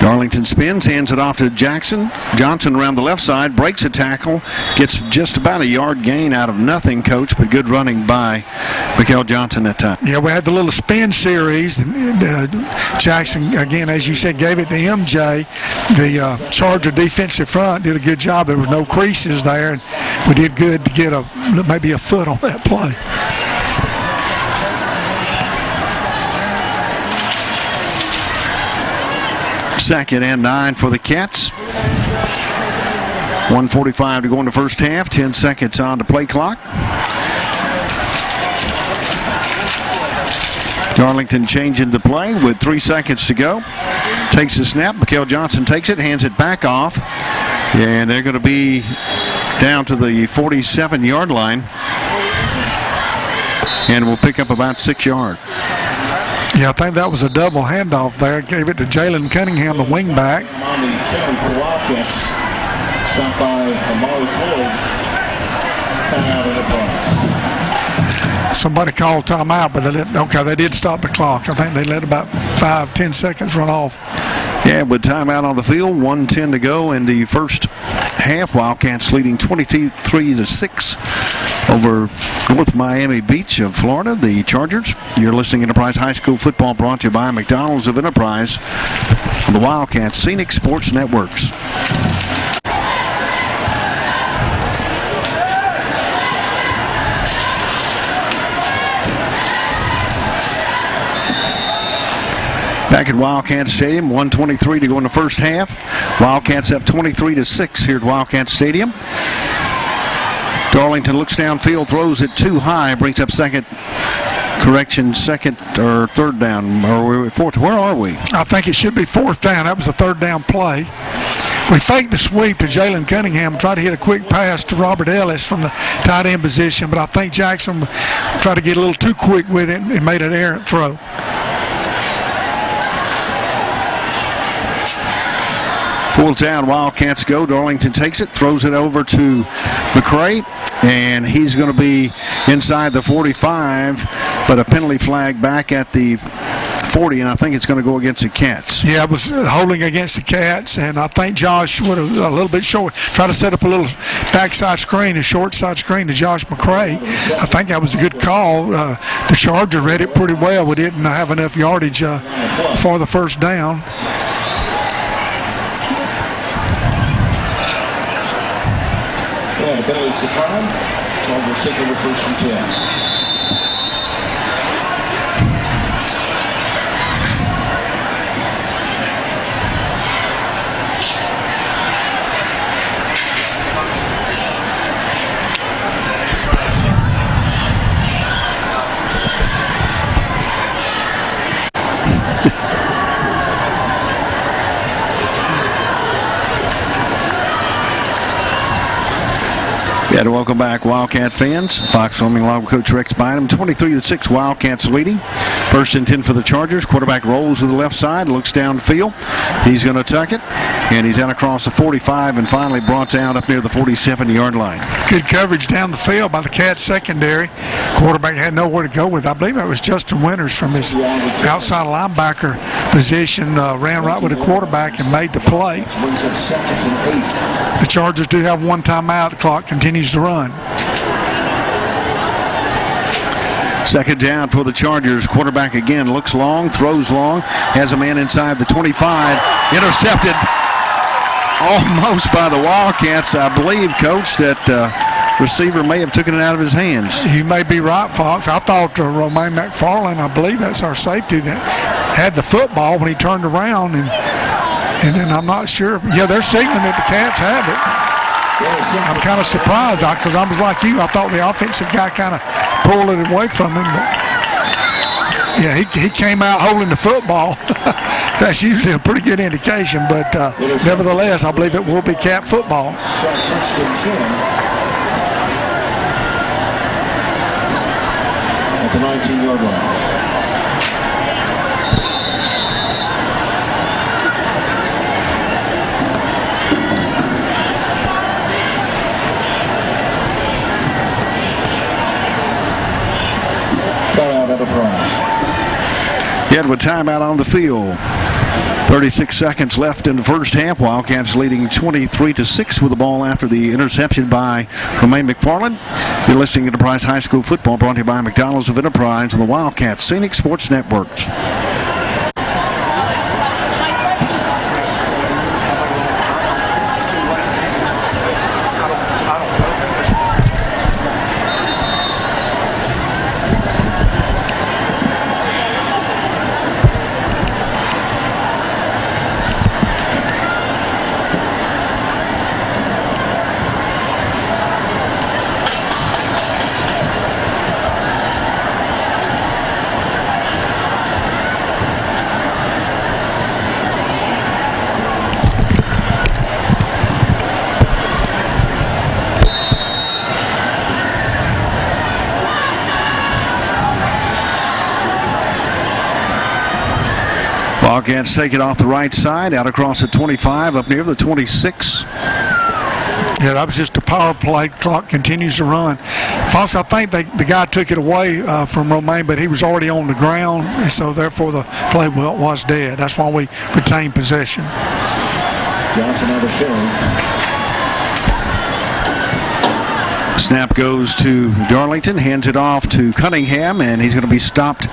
Darlington spins, hands it off to Jackson. Johnson around the left side, breaks a tackle, gets just about a yard gain out of nothing, Coach, but good running by Mikael Johnson that time. Yeah, we had the little spin series. Jackson, again, as you said, gave it to MJ. The Charger defensive front did a good job. There was no creases there, and we did good to get maybe a foot on that play. Second and 9 for the Cats. 1:45 to go in the first half. 10 seconds on the play clock. Darlington changing the play with 3 seconds to go. Takes the snap. Mikael Johnson takes it, hands it back off. And they're going to be down to the 47-yard line. And we'll pick up about 6 yards. Yeah, I think that was a double handoff there. Gave it to Jalen Cunningham, the wingback. On the carry for the Wildcats. Stopped by Amari Floyd. Timeout Enterprise. Somebody called timeout, but they did stop the clock. I think they let about 5-10 seconds run off. Yeah, with timeout on the field, 1:10 to go in the first half. Wildcats leading 23-6 over North Miami Beach of Florida, the Chargers. You're listening to Enterprise High School football, brought to you by McDonald's of Enterprise on the Wildcats Scenic Sports Networks. Back at Wildcat Stadium, 1:23 to go in the first half. Wildcats up 23-6 here at Wildcat Stadium. Darlington looks downfield, throws it too high, brings up second or third down, or fourth. Where are we? I think it should be fourth down. That was a third down play. We faked the sweep to Jalen Cunningham, tried to hit a quick pass to Robert Ellis from the tight end position, but I think Jackson tried to get a little too quick with it and made an errant throw. Pulls down, Wildcats go. Darlington takes it, throws it over to McCray, and he's going to be inside the 45, but a penalty flag back at the 40, and I think it's going to go against the Cats. Yeah, it was holding against the Cats, and I think Josh would have a little bit short. Try to set up a little backside screen, a short side screen to Josh McCray. I think that was a good call. The Charger read it pretty well. We didn't have enough yardage for the first down. Yeah, penalty surprise. Chargers take over first and 10. Yeah, to welcome back Wildcat fans. Fox Swimming along with Coach Rex Bynum. 23-6 Wildcats leading. First and 10 for the Chargers. Quarterback rolls to the left side, looks downfield. He's going to tuck it, and he's out across the 45 and finally brought down up near the 47-yard line. Good coverage down the field by the Cats secondary. Quarterback had nowhere to go with. I believe that was Justin Winters from his outside linebacker position. Ran right with the quarterback and made the play. Brings up seconds and 8. The Chargers do have one timeout. The clock continues to run. Second down for the Chargers. Quarterback again looks long, throws long, has a man inside the 25. Intercepted almost by the Wildcats. I believe, Coach, that receiver may have taken it out of his hands. You may be right, Fox. I thought Romaine McFarland, I believe that's our safety, that had the football when he turned around, and then I'm not sure. Yeah, they're signaling that the Cats have it. I'm kind of surprised because I was like you. I thought the offensive guy kind of pulled it away from him. But yeah, he came out holding the football. That's usually a pretty good indication. But nevertheless, I believe it will be Cat football. First and 10 at the 19-yard line. Yet with timeout on the field. 36 seconds left in the first half. Wildcats leading 23-6 with the ball after the interception by Romaine McFarland. You're listening to Enterprise High School football, brought to you by McDonald's of Enterprise and the Wildcats Scenic Sports Networks. Wildcats take it off the right side, out across the 25, up near the 26. Yeah, that was just a power play. Clock continues to run. Fox, I think the guy took it away from Romaine, but he was already on the ground, and so therefore the play was dead. That's why we retained possession. Johnson on the carry. Snap goes to Darlington, hands it off to Cunningham, and he's going to be stopped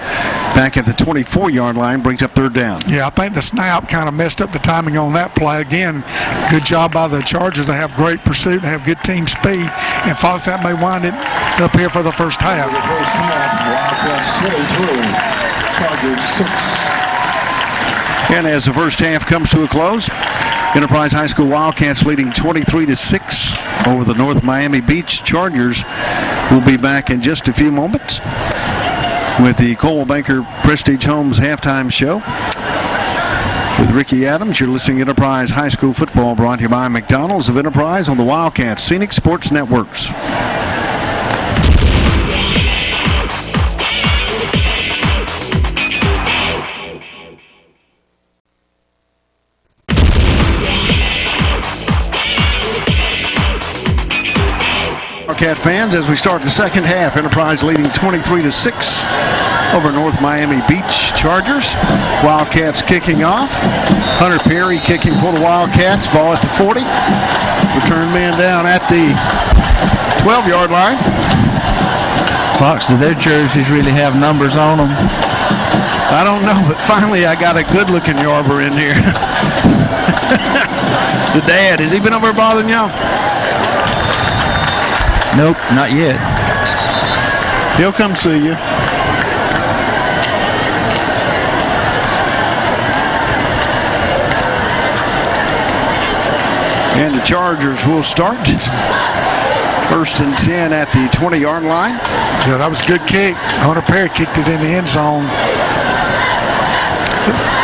back at the 24-yard line, brings up third down. Yeah, I think the snap kind of messed up the timing on that play. Again, good job by the Chargers. They have great pursuit, they have good team speed, and Fox, that may wind it up here for the first half. The first half, Wildcats 23, Chargers 6. And as the first half comes to a close, Enterprise High School Wildcats leading 23-6 over the North Miami Beach Chargers. We'll be back in just a few moments with the Coldwell Banker Prestige Homes halftime show with Ricky Adams. You're listening to Enterprise High School football, brought to you by McDonald's of Enterprise on the Wildcats Scenic Sports Networks. Wildcat fans, as we start the second half, Enterprise leading 23-6 over North Miami Beach Chargers. Wildcats kicking off. Hunter Perry kicking for the Wildcats. Ball at the 40. Return man down at the 12-yard line. Fox, do their jerseys really have numbers on them? I don't know, but finally I got a good-looking Yarber in here. The dad, has he been over bothering y'all? Nope, not yet. He'll come see you. And the Chargers will start. First and 10 at the 20-yard line. Yeah, that was a good kick. Hunter Perry kicked it in the end zone.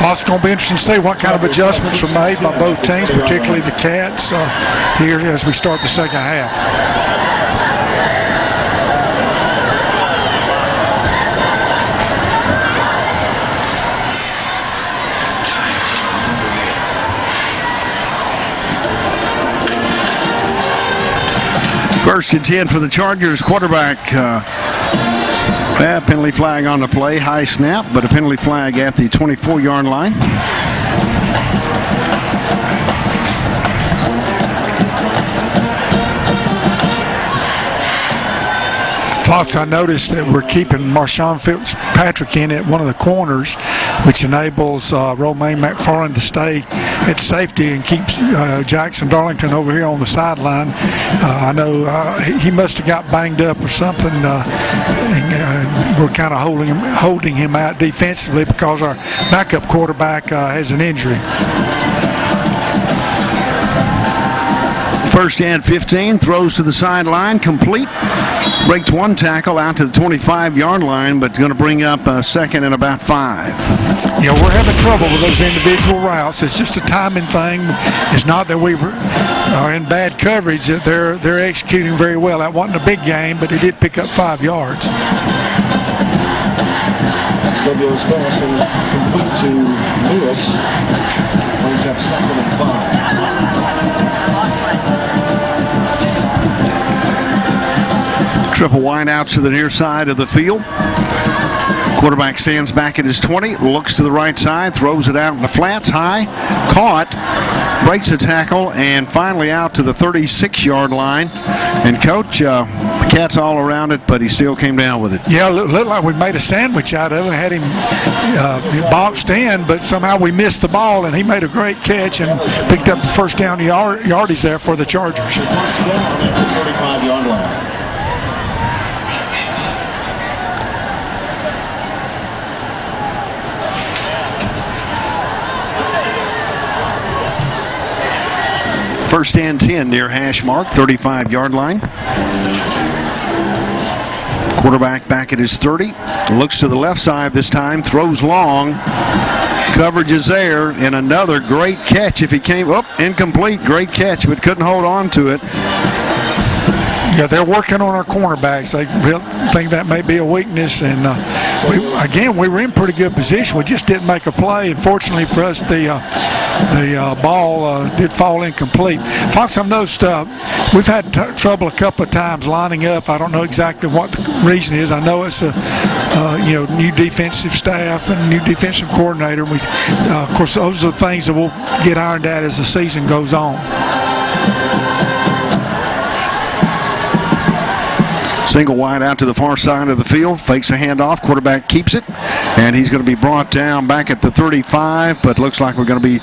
It's going to be interesting to see what kind of adjustments are made by both teams, particularly the Cats, here as we start the second half. First and 10 for the Chargers. Quarterback, penalty flag on the play. High snap, but a penalty flag at the 24-yard line. Fox, I noticed that we're keeping Marshawn Fitzpatrick in at one of the corners, which enables Romaine McFarland to stay at safety and keeps Jackson Darlington over here on the sideline. I know he must have got banged up or something, and we're kind of holding him out defensively because our backup quarterback has an injury. First and 15, throws to the sideline, complete. Breaks one tackle out to the 25-yard line, but going to bring up a second and about 5. Yeah, we're having trouble with those individual routes. It's just a timing thing. It's not that we are in bad coverage. They're executing very well. That wasn't a big game, but he did pick up 5 yards. Xavier's pass complete to Lewis. Brings up second and 5. Triple wide out to the near side of the field. Quarterback stands back at his 20, looks to the right side, throws it out in the flats, high, caught, breaks a tackle, and finally out to the 36-yard line. And Coach, Cats all around it, but he still came down with it. Yeah, it looked like we made a sandwich out of it, had him boxed in, but somehow we missed the ball, and he made a great catch and picked up the first down yardage there for the Chargers. First down at the 35-yard line. First and 10 near hash mark, 35-yard line. Quarterback back at his 30. Looks to the left side this time, throws long. Coverage is there, and another great catch if he came up. Incomplete, great catch, but couldn't hold on to it. Yeah, they're working on our cornerbacks. They think that may be a weakness, and we were in pretty good position. We just didn't make a play. Unfortunately for us, the ball did fall incomplete. Fox, I've noticed we've had trouble a couple of times lining up. I don't know exactly what the reason is. I know it's a new defensive staff and new defensive coordinator. We, of course, those are the things that we'll get ironed out as the season goes on. Single wide out to the far side of the field, fakes a handoff, quarterback keeps it, and he's going to be brought down back at the 35, but looks like we're going to be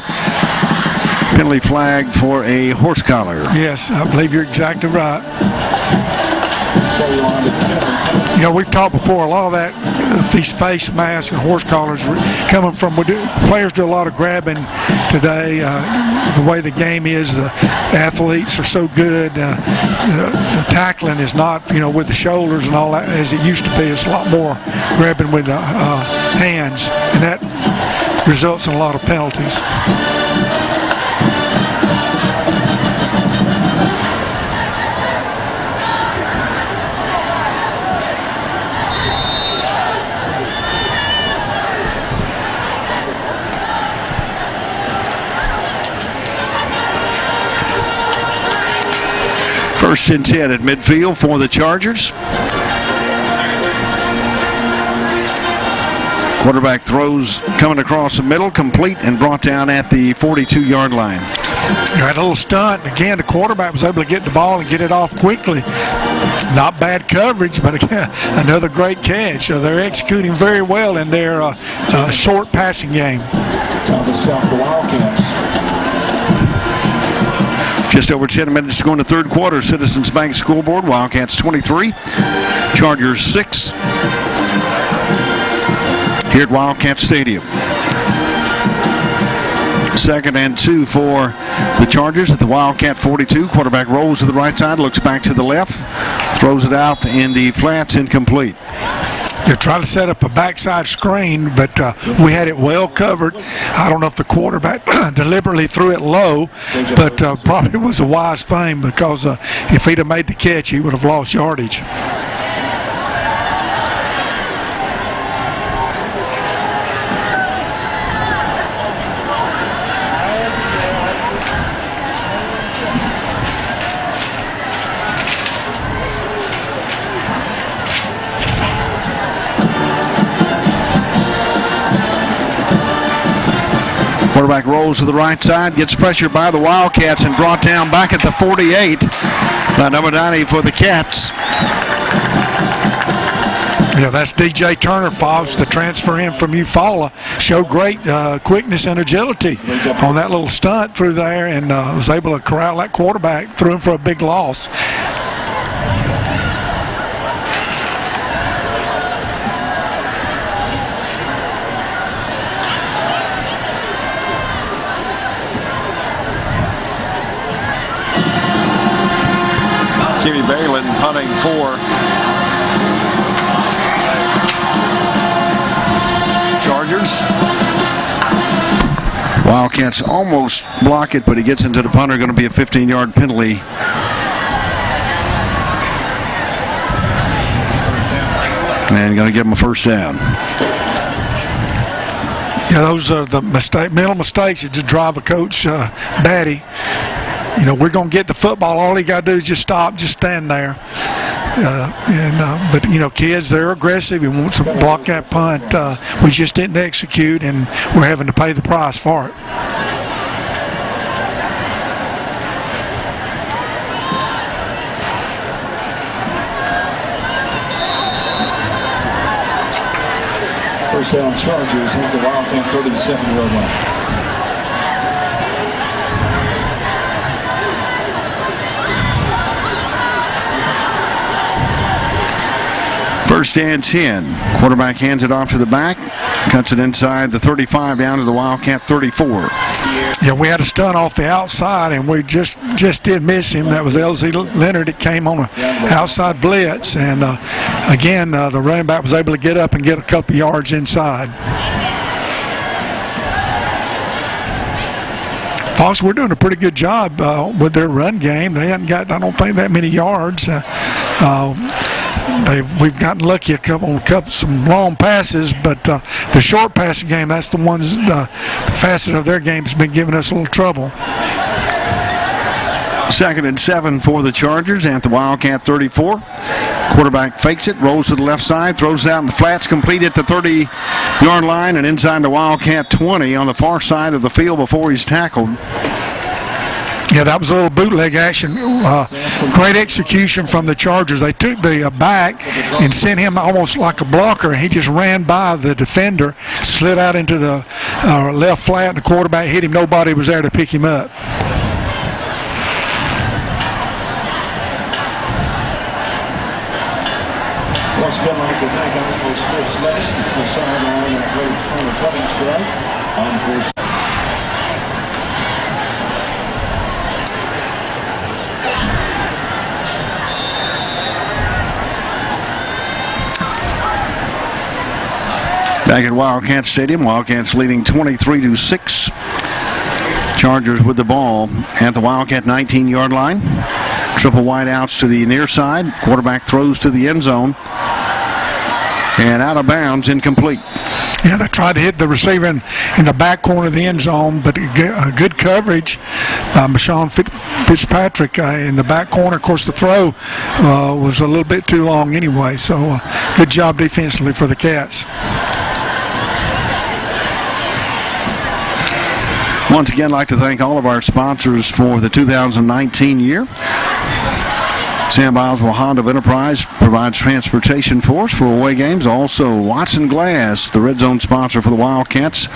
penalty flagged for a horse collar. Yes, I believe you're exactly right. You know, we've talked before, a lot of that, these face masks and horse collars coming from, players do a lot of grabbing today. The way the game is, the athletes are so good. The tackling is not, with the shoulders and all that as it used to be. It's a lot more grabbing with the hands, and that results in a lot of penalties. First and 10 at midfield for the Chargers. Quarterback throws coming across the middle, complete and brought down at the 42-yard line. Had a little stunt. Again, the quarterback was able to get the ball and get it off quickly. Not bad coverage, but again, another great catch. They're executing very well in their short passing game. The Wildcats. Just over 10 minutes to go in the third quarter. Citizens Bank scoreboard, Wildcats 23, Chargers 6 here at Wildcat Stadium. Second and 2 for the Chargers at the Wildcat 42. Quarterback rolls to the right side, looks back to the left, throws it out in the flats, incomplete. They're trying to set up a backside screen, but we had it well covered. I don't know if the quarterback deliberately threw it low, but probably was a wise thing because if he'd have made the catch, he would have lost yardage. Quarterback rolls to the right side, gets pressured by the Wildcats and brought down back at the 48 by number 90 for the Cats. Yeah, that's DJ Turner, Fox, the transfer in from Eufaula. Showed great quickness and agility on that little stunt through there and was able to corral that quarterback, threw him for a big loss. Jimmy Balin punting for Chargers. Wildcats almost block it, but he gets into the punter. Going to be a 15-yard penalty. And going to give him a first down. Yeah, those are the mental mistakes that just drive a coach batty. We're going to get the football. All he got to do is just stop, just stand there. But you know, kids, they're aggressive and want to block that punt. We just didn't execute, and we're having to pay the price for it. First down, Chargers at the Wildcat 37-yard line. First and 10. Quarterback hands it off to the back, cuts it inside the 35 down to the Wildcat 34. Yeah, we had a stunt off the outside, and we just did miss him. That was LZ Leonard. It came on an outside blitz, and again, the running back was able to get up and get a couple yards inside. Fox, we're doing a pretty good job with their run game. They haven't got, I don't think, that many yards. We've gotten lucky on some long passes, but the short passing game, that's the ones, the facet of their game has been giving us a little trouble. Second and 7 for the Chargers at the Wildcat 34. Quarterback fakes it, rolls to the left side, throws it out in the flats, complete at the 30-yard line and inside the Wildcat 20 on the far side of the field before he's tackled. Yeah, that was a little bootleg action. Great execution from the Chargers. They took the back and sent him almost like a blocker, and he just ran by the defender, slid out into the left flat, and the quarterback hit him. Nobody was there to pick him up. Once again, I'd like to thank Encore Sports Medicine for the sideline athletic trainer cutting strike. Encore. Back at Wildcat Stadium, Wildcats leading 23-6. Chargers with the ball at the Wildcat 19-yard line. Triple wide outs to the near side. Quarterback throws to the end zone. And out of bounds, incomplete. Yeah, they tried to hit the receiver in the back corner of the end zone, but good coverage by Marshawn Fitzpatrick in the back corner. Of course, the throw was a little bit too long anyway, so good job defensively for the Cats. Once again, I'd like to thank all of our sponsors for the 2019 year. Sam Boswell Honda of Enterprise provides transportation for us for away games. Also, Watson Glass, the red zone sponsor for the Wildcats.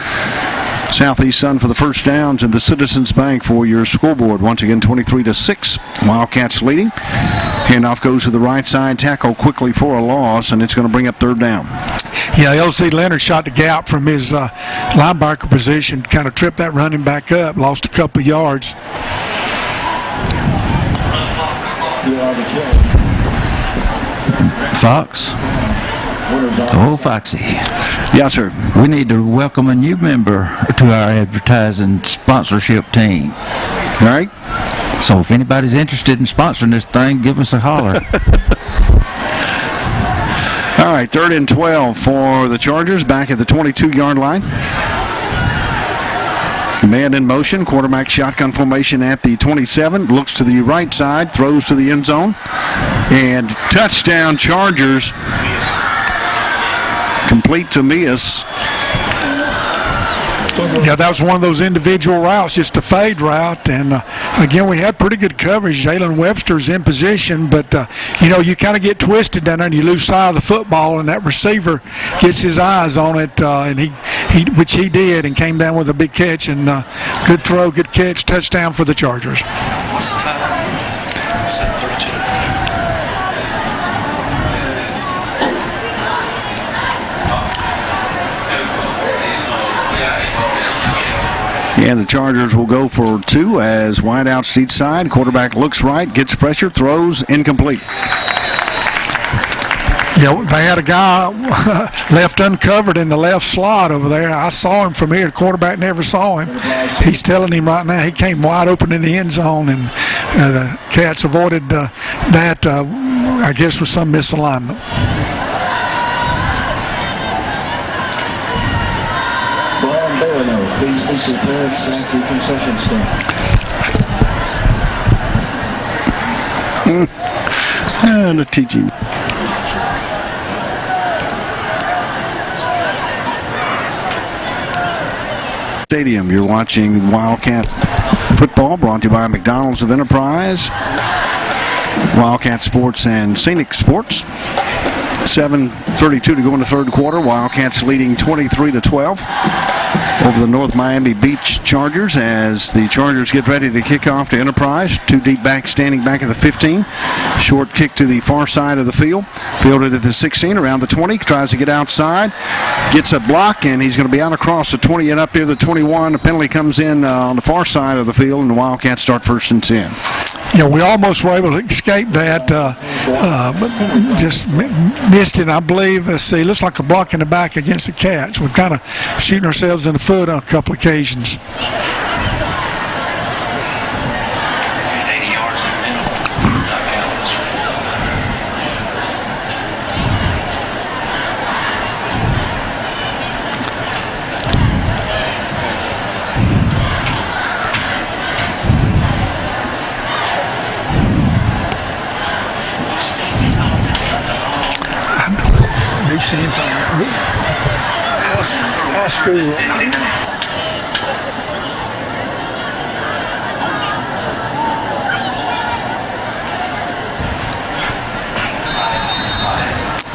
Southeast Sun for the first downs, and the Citizens Bank for your scoreboard. Once again, 23-6. Wildcats leading. Handoff goes to the right side. Tackle quickly for a loss, and it's going to bring up third down. Yeah, LC Leonard shot the gap from his linebacker position, kind of tripped that running back up, lost a couple yards. Fox. Oh, Foxy. Yes, sir. We need to welcome a new member to our advertising sponsorship team. All right. So if anybody's interested in sponsoring this thing, give us a holler. All right, 3rd and 12 for the Chargers back at the 22-yard line. Man in motion, quarterback shotgun formation at the 27, looks to the right side, throws to the end zone, and touchdown Chargers, complete to Mias. Yeah, that was one of those individual routes, just a fade route, and again, we had pretty good coverage. Jalen Webster's in position, but you kind of get twisted down there and you lose sight of the football, and that receiver gets his eyes on it, and which he did, and came down with a big catch, and good throw, good catch, touchdown for the Chargers. What's the time? 7:32. And the Chargers will go for 2 as wide outs each side. Quarterback looks right, gets pressure, throws, incomplete. Yeah, they had a guy left uncovered in the left slot over there. I saw him from here. The quarterback never saw him. He's telling him right now he came wide open in the end zone, and the Cats avoided that, I guess, with some misalignment. Brian Barano, please be prepared at the concession stand. The teaching. Stadium. You're watching Wildcat football brought to you by McDonald's of Enterprise, Wildcat Sports and Scenic Sports. 7:32 to go in the third quarter. Wildcats leading 23-12 over the North Miami Beach Chargers as the Chargers get ready to kick off to Enterprise. Two deep back standing back at the 15. Short kick to the far side of the field. Fielded at the 16, around the 20. Tries to get outside. Gets a block, and he's going to be out across the 20 and up near the 21. The penalty comes in on the far side of the field, and the Wildcats start 1st and 10. Yeah, we almost were able to escape that, but just missed it, I believe. Let's see, looks like a block in the back against the Cats. We're kind of shooting ourselves in the foot on a couple occasions. 80 yards of minimum. High school.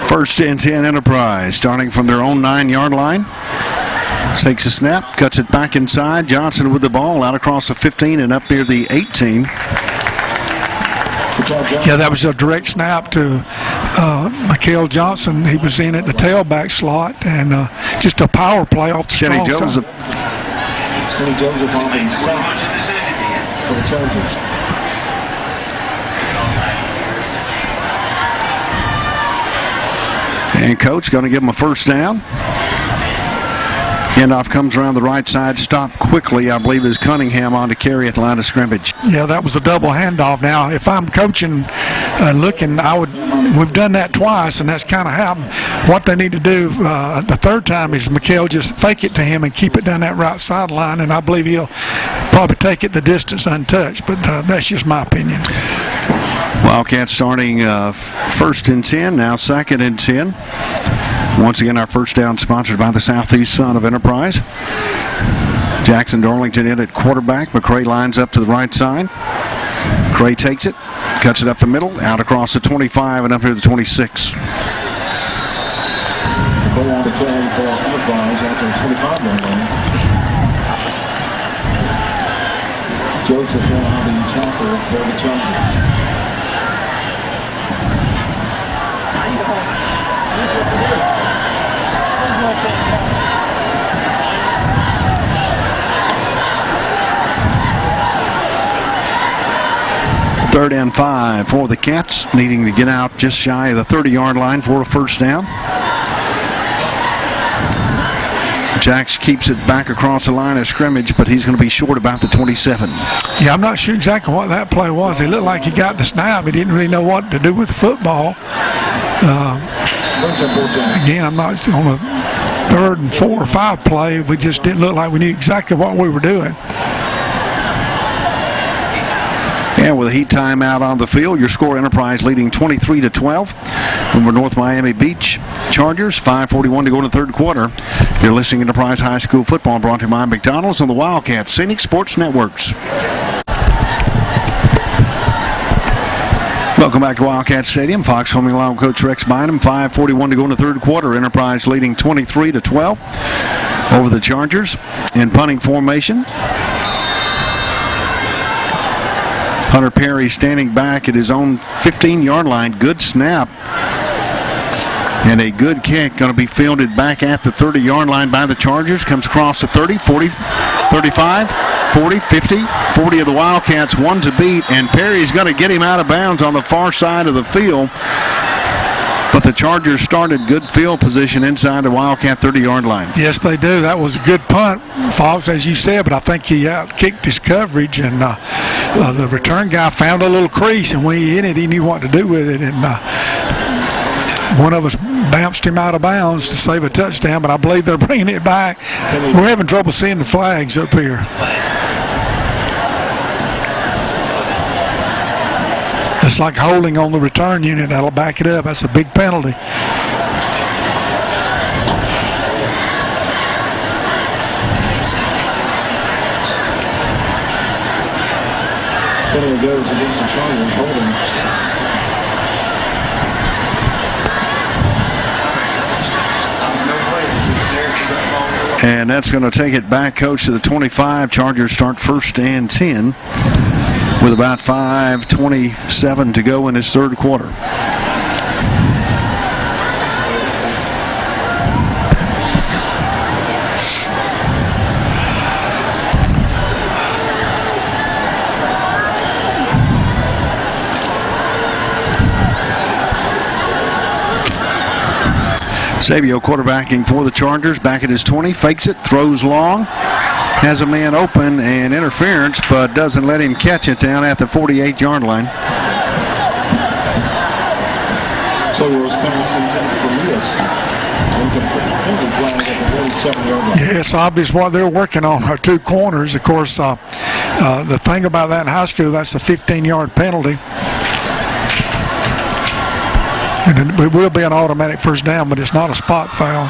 First and 10 Enterprise, starting from their own 9-yard line. Takes a snap, cuts it back inside. Johnson with the ball out across the 15 and up near the 18. Yeah, that was a direct snap to Mikael Johnson. He was in at the tailback slot, and just a power play off the strong side. Kenny Joseph on the stop for the Chargers. And coach going to give him a first down. Handoff comes around the right side, stopped quickly, I believe, is Cunningham on to carry at the line of scrimmage. Yeah, that was a double handoff. Now, if I'm coaching and looking, we've done that twice, and that's kind of happened. What they need to do the third time is Mikael just fake it to him and keep it down that right sideline, and I believe he'll probably take it the distance untouched, but that's just my opinion. Wildcats starting 1st and 10, now 2nd and 10. Once again, our first down sponsored by the Southeast Sun of Enterprise. Jackson Darlington in at quarterback. McCray lines up to the right side. McCray takes it, cuts it up the middle, out across the 25 and up here to the 26. Go on to play for Enterprise after the 25-yard line. Joseph on the tackle for the Chargers. Third and 5 for the Cats, needing to get out just shy of the 30-yard line for a first down. Jacks keeps it back across the line of scrimmage, but he's going to be short about the 27. Yeah, I'm not sure exactly what that play was. It looked like he got the snap. He didn't really know what to do with the football. Again, I'm not on the 3rd and 4 or 5 play. We just didn't look like we knew exactly what we were doing. And with a heat timeout on the field, your score Enterprise leading 23-12 over North Miami Beach Chargers. 5:41 to go in the third quarter. You're listening to Enterprise High School football brought to you by McDonald's on the Wildcat Scenic Sports Networks. Welcome back to Wildcat Stadium. Fox homing along Coach Rex Bynum. 5:41 to go in the third quarter. Enterprise leading 23-12 over the Chargers in punting formation. Hunter Perry standing back at his own 15-yard line. Good snap. And a good kick going to be fielded back at the 30-yard line by the Chargers. Comes across the 30, 40, 35, 40, 50, 40 of the Wildcats. One to beat, and Perry's going to get him out of bounds on the far side of the field. But the Chargers started good field position inside the Wildcat 30-yard line. Yes, they do. That was a good punt, Fox, as you said, but I think he out-kicked his coverage, and the return guy found a little crease, and when he hit it, he knew what to do with it. And one of us bounced him out of bounds to save a touchdown, but I believe they're bringing it back. We're having trouble seeing the flags up here. The Looks like holding on the return unit. That'll back it up. That's a big penalty. Penalty goes against the Chargers, holding. And that's going to take it back, Coach, to the 25. Chargers start 1st and 10 with about 5:27 to go in his third quarter. Sabio quarterbacking for the Chargers, back at his 20, fakes it, throws long, has a man open and interference, but doesn't let him catch it down at the 48-yard line. So it was pass intended for Lewis. Penalty flag at the 47-yard line. Yeah, it's obvious what they're working on are two corners. Of course, the thing about that in high school, that's a 15-yard penalty. And it will be an automatic first down, but it's not a spot foul.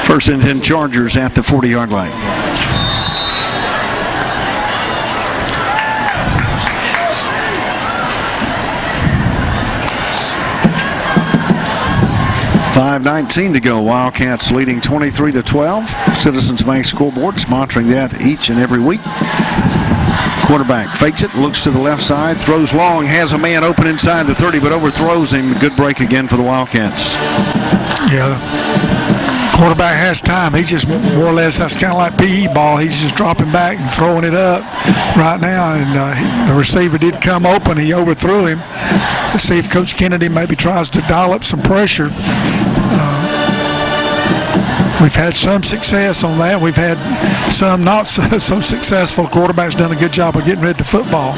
First and 10 Chargers at the 40-yard line. .5:19 to go. Wildcats leading 23-12. Citizens Bank scoreboard sponsoring that each and every week. Quarterback fakes it, looks to the left side, throws long, has a man open inside the 30, but overthrows him. Good break again for the Wildcats. Yeah, quarterback has time. He just more or less, that's kind of like PE ball. He's just dropping back and throwing it up right now. And the receiver did come open. He overthrew him. Let's see if Coach Kennedy maybe tries to dial up some pressure. We've had some success on that. We've had some not so successful. Quarterback's done a good job of getting rid of the football.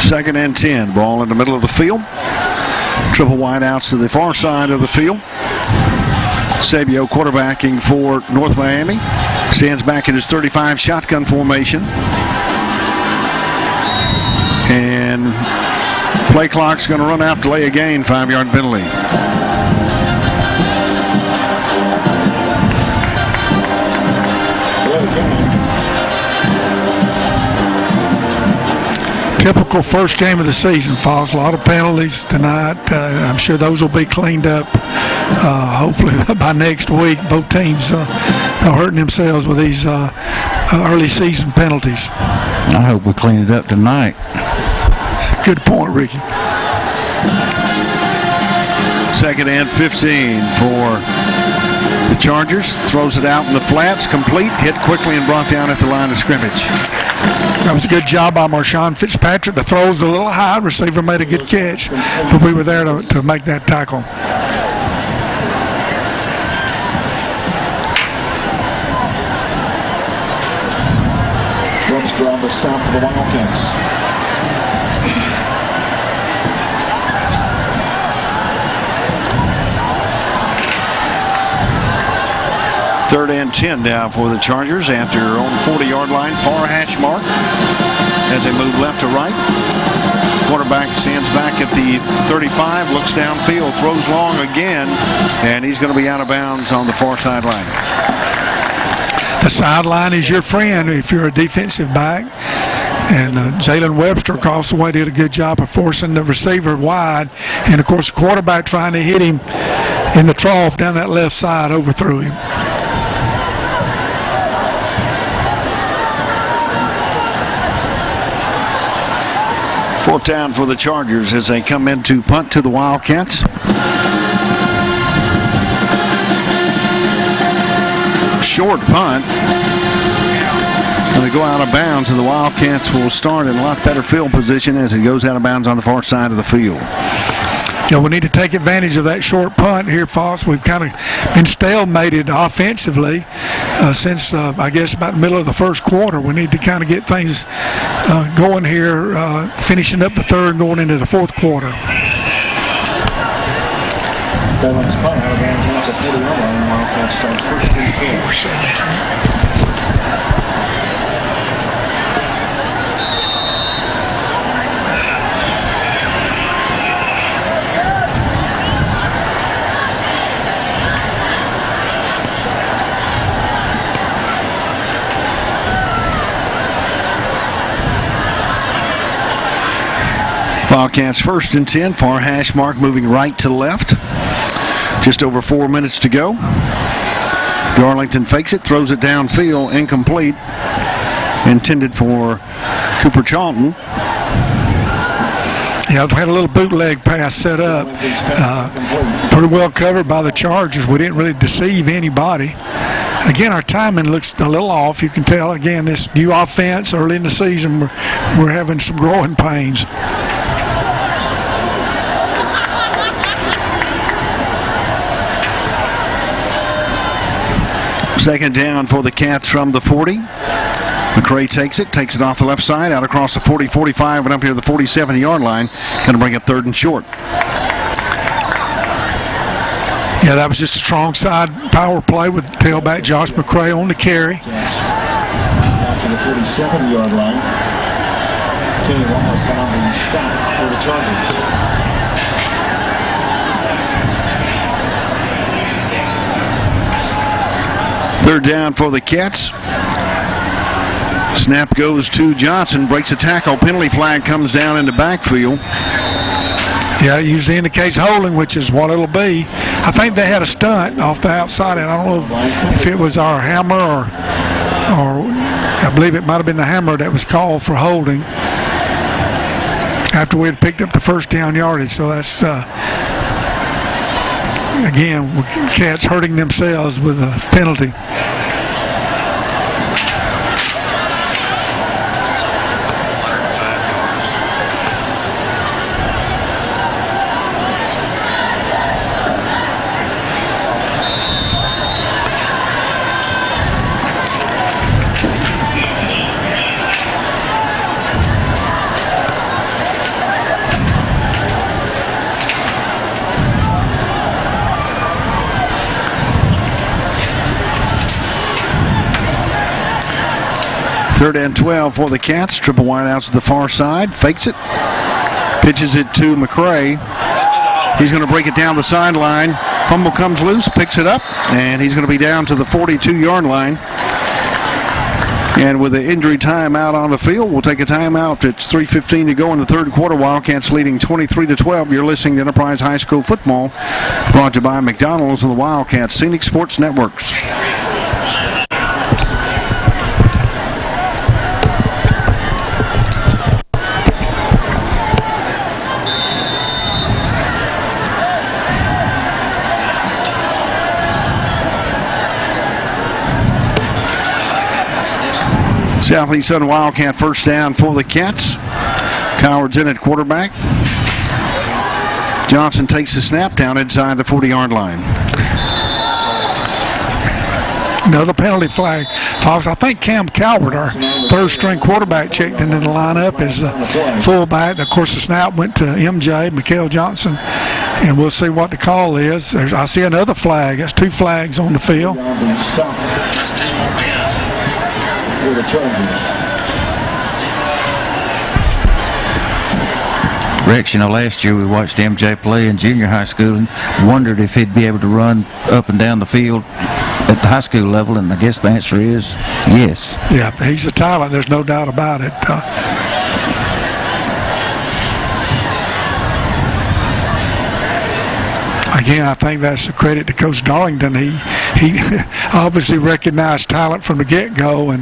Second and 10. Ball in the middle of the field. Triple wideouts to the far side of the field. Sabio quarterbacking for North Miami. Stands back in his 35 shotgun formation. And play clock's going to run out, delay a gain, 5-yard penalty. Typical first game of the season, Falls. A lot of penalties tonight. I'm sure those will be cleaned up hopefully by next week. Both teams are hurting themselves with these early season penalties. I hope we clean it up tonight. Good point, Ricky. Second and 15 for the Chargers. Throws it out in the flats, complete, hit quickly and brought down at the line of scrimmage. That was a good job by Marshawn Fitzpatrick. The throw was a little high. Receiver made a good catch, but we were there to make that tackle. Webster on the stop for the Wildcats. Third and 10 now for the Chargers after on 40-yard line, far hash mark as they move left to right. Quarterback stands back at the 35, looks downfield, throws long again, and he's going to be out of bounds on the far sideline. The sideline is your friend if you're a defensive back. And Jalen Webster across the way did a good job of forcing the receiver wide. And, of course, the quarterback trying to hit him in the trough down that left side overthrew him. Fourth down for the Chargers as they come in to punt to the Wildcats. Short punt. going to go out of bounds, and the Wildcats will start in a lot better field position as it goes out of bounds on the far side of the field. Yeah, we need to take advantage of that short punt here, Foss. We've kind of been stalemated offensively since, I guess, about the middle of the first quarter. We need to kind of get things going here, finishing up the third and going into the fourth quarter. Bowman's punt out of bounds at the 41 line. Wildcats start first and 10. Wildcats first and 10, far hash mark moving right to left. Just over 4 minutes to go. Darlington fakes it, throws it downfield, incomplete. Intended for Cooper Charlton. Yeah, we had a little bootleg pass set up. Pretty well covered by the Chargers. We didn't really deceive anybody. Again, our timing looks a little off. You can tell, again, this new offense early in the season, we're having some growing pains. Second down for the Cats from the 40. McCray takes it off the left side, out across the 40, 45, and up here to the 47-yard line. Going to bring up third and short. Yeah, that was just a strong side power play with tailback Josh McCray on the carry. Out to the 47-yard line. Kenny Wallace on the stop for the Chargers. Third down for the Cats. Snap goes to Johnson, breaks a tackle, penalty flag comes down in the backfield. Yeah, it usually indicates holding, which is what it'll be. I think they had a stunt off the outside, and I don't know if it was our hammer or I believe it might have been the hammer that was called for holding after we had picked up the first down yardage. So that's, again, Cats hurting themselves with a penalty. Third and 12 for the Cats. Triple wide out to the far side. Fakes it. Pitches it to McCray. He's going to break it down the sideline. Fumble comes loose, picks it up, and he's going to be down to the 42-yard line. And with the injury timeout on the field, we'll take a timeout. It's 3:15 to go in the third quarter. Wildcats leading 23-12. You're listening to Enterprise High School football, brought to you by McDonald's and the Wildcats Scenic Sports Networks. Southeast Southern Wildcat first down for the Cats. Coward's in at quarterback. Johnson takes the snap down inside the 40-yard line. Another penalty flag. Fox, I think Cam Coward, our third-string quarterback, checked into the lineup as a fullback. Of course, the snap went to MJ, Mikael Johnson, and we'll see what the call is. I see another flag. That's two flags on the field. For the Chargers. Rex, last year we watched MJ play in junior high school and wondered if he'd be able to run up and down the field at the high school level, and I guess the answer is yes. Yeah, he's a talent. There's no doubt about it. Again, I think that's a credit to Coach Darlington. He obviously recognized talent from the get-go, and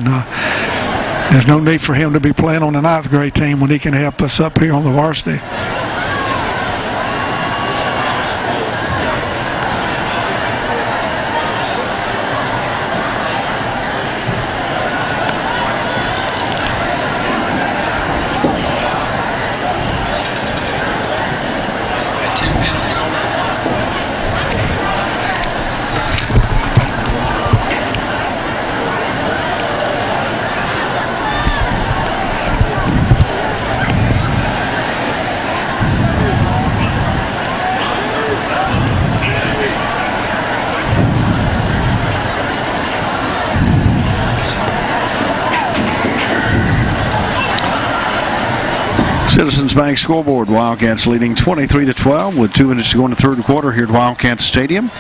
there's no need for him to be playing on the 9th grade team when he can help us up here on the varsity. Citizens Bank scoreboard, Wildcats leading 23-12 with 2 minutes to go in the third quarter here at Wildcat Stadium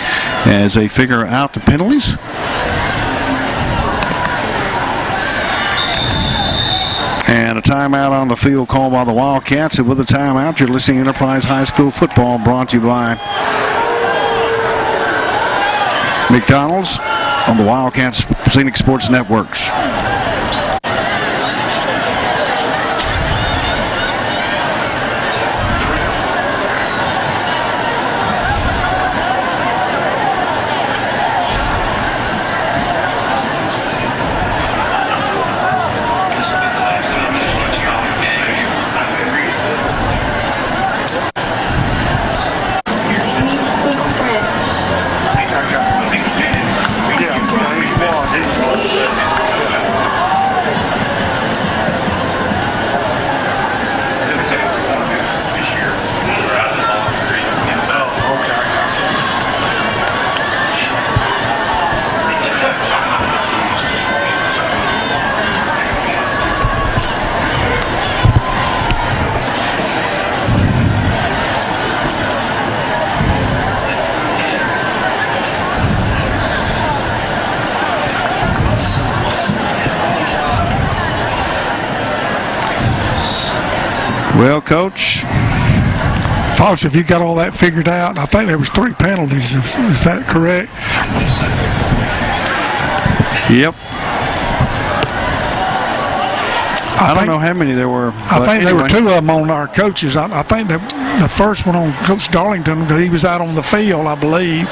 as they figure out the penalties. And a timeout on the field called by the Wildcats. And with a timeout, you're listening to Enterprise High School football, brought to you by McDonald's on the Wildcats Scenic Sports Networks. Well, Coach. Fox, if you got all that figured out, I think there was 3 penalties. Is that correct? Yep. I don't know how many there were. I think there were 2 of them on our coaches. I think that the first one on Coach Darlington, because he was out on the field, I believe.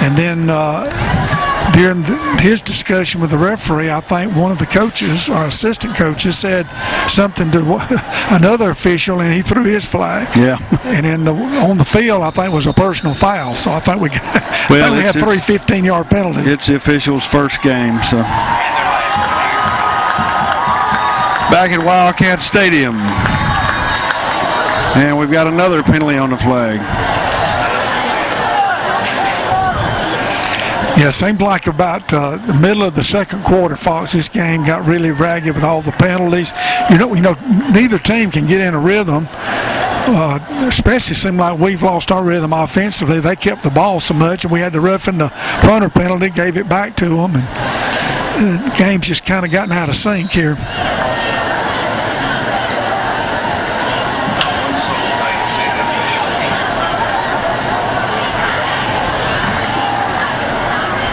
And then during his discussion with the referee, I think one of the coaches, our assistant coaches, said something to another official, and he threw his flag. Yeah. And then on the field, I think was a personal foul. So I think we had 3 15-yard penalties. It's the official's first game. So back at Wildcat Stadium, and we've got another penalty on the flag. Yeah, seemed like about the middle of the second quarter, Fox, this game got really ragged with all the penalties. You know, neither team can get in a rhythm. Especially seemed like we've lost our rhythm offensively. They kept the ball so much, and we had to roughen the punter penalty, gave it back to them, and the game's just kind of gotten out of sync here.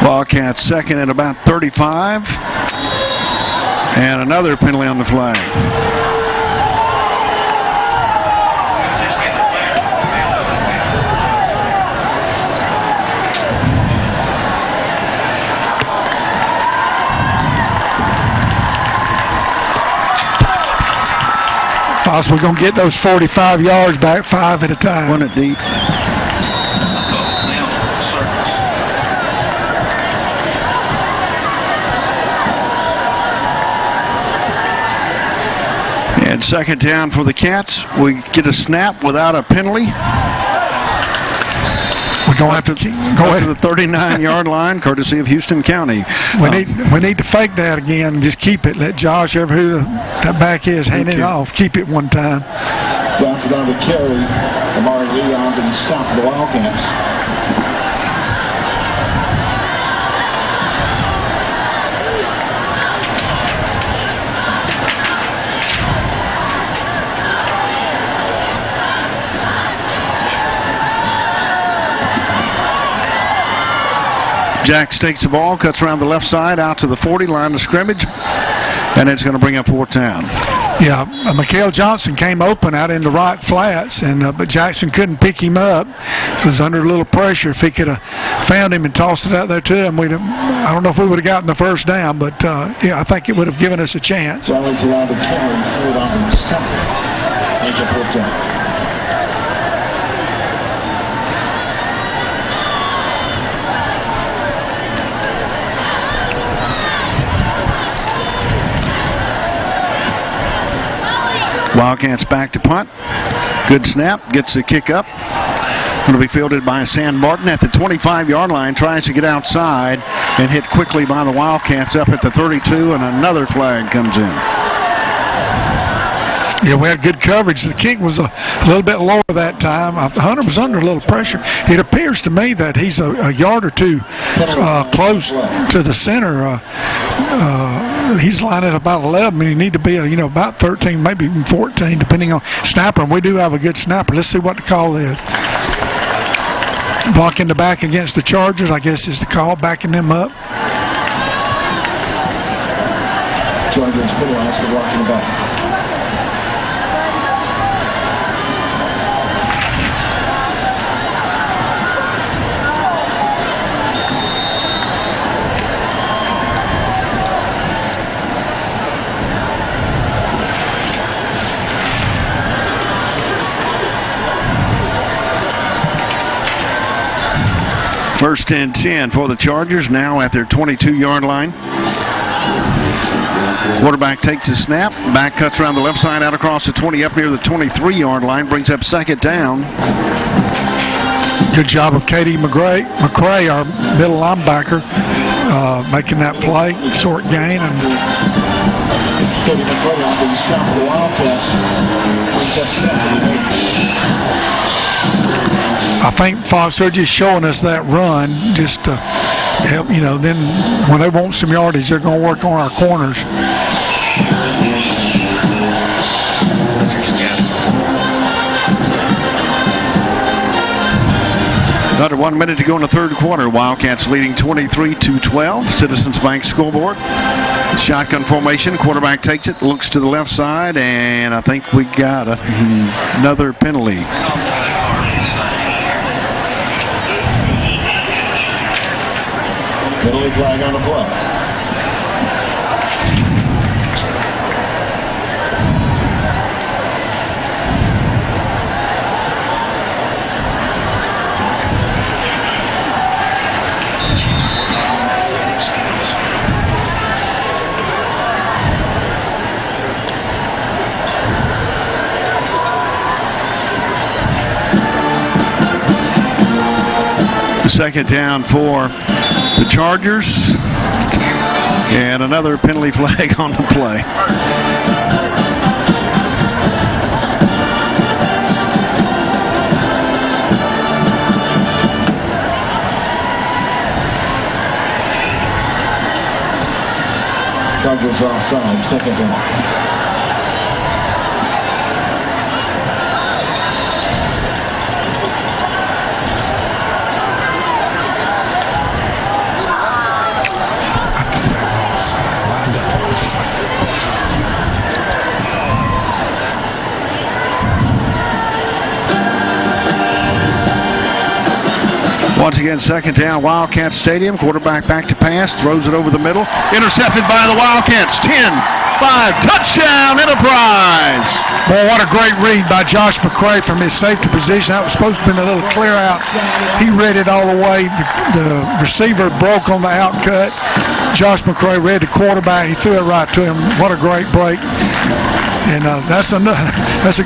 Wildcats second at about 35. And another penalty on the flag. Fox, we're going to get those 45 yards back 5 at a time. Run it deep. And second down for the Cats. We get a snap without a penalty. We're going to have to go to the 39-yard line, courtesy of Houston County. We need to fake that again and just keep it. Let Josh, who that back is, hand it off. Keep it one time. Johnson on to carry. Amari Lee on to the stop of the Wildcats. Jacks takes the ball, cuts around the left side, out to the 40, line of scrimmage, and it's going to bring up fourth down. Yeah, Mikael Johnson came open out in the right flats, and but Jackson couldn't pick him up. He was under a little pressure. If he could have found him and tossed it out there to him, I don't know if we would have gotten the first down, but yeah, I think it would have given us a chance. Riley's allowed to carry through it on the stop. Makes it fourth down. Wildcats back to punt. Good snap. Gets the kick up. Going to be fielded by Sam Martin at the 25-yard line. Tries to get outside and hit quickly by the Wildcats up at the 32, and another flag comes in. Yeah, we had good coverage. The kick was a little bit lower that time. Hunter was under a little pressure. It appears to me that he's a yard or two close to the center. He's lined at about 11, and you need to be at, about 13, maybe even 14, depending on snapper. And we do have a good snapper. Let's see what the call is. Blocking the back against the Chargers, I guess, is the call, backing them up. Chargers penalized for blocking the back. First and 10 for the Chargers, now at their 22-yard line. Quarterback takes his snap, back cuts around the left side, out across the 20, up near the 23-yard line, brings up second down. Good job of Katie McCray, our middle linebacker, making that play, short gain. And Katie McCray on the stop of the Wildcats brings up second. I think Fox, they're just showing us that run just to help, then when they want some yardage, they're going to work on our corners. Under 1 minute to go in the third quarter. Wildcats leading 23-12. Citizens Bank scoreboard. Shotgun formation. Quarterback takes it, looks to the left side, and I think we got another penalty. Penalty flag on the play. Second down for the Chargers, and another penalty flag on the play. Chargers offside, second down. Once again, second down, Wildcat Stadium. Quarterback back to pass, throws it over the middle. Intercepted by the Wildcats. 10-5, touchdown, Enterprise. Boy, what a great read by Josh McCray from his safety position. That was supposed to be a little clear out. He read it all the way. The receiver broke on the out cut. Josh McCray read the quarterback. He threw it right to him. What a great break. And that's a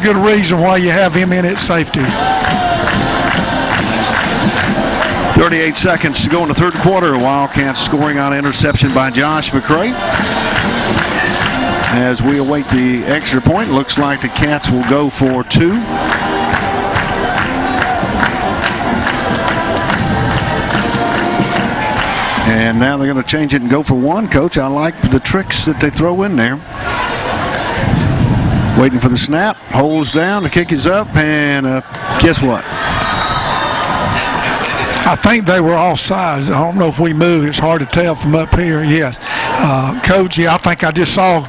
good reason why you have him in at safety. 38 seconds to go in the third quarter. Wildcats scoring on interception by Josh McCray. As we await the extra point, looks like the Cats will go for two. And now they're going to change it and go for one. Coach, I like the tricks that they throw in there. Waiting for the snap, holds down, the kick is up, and guess what? I think they were offsides. I don't know if we moved. It's hard to tell from up here. Yes. Coach, I think I just saw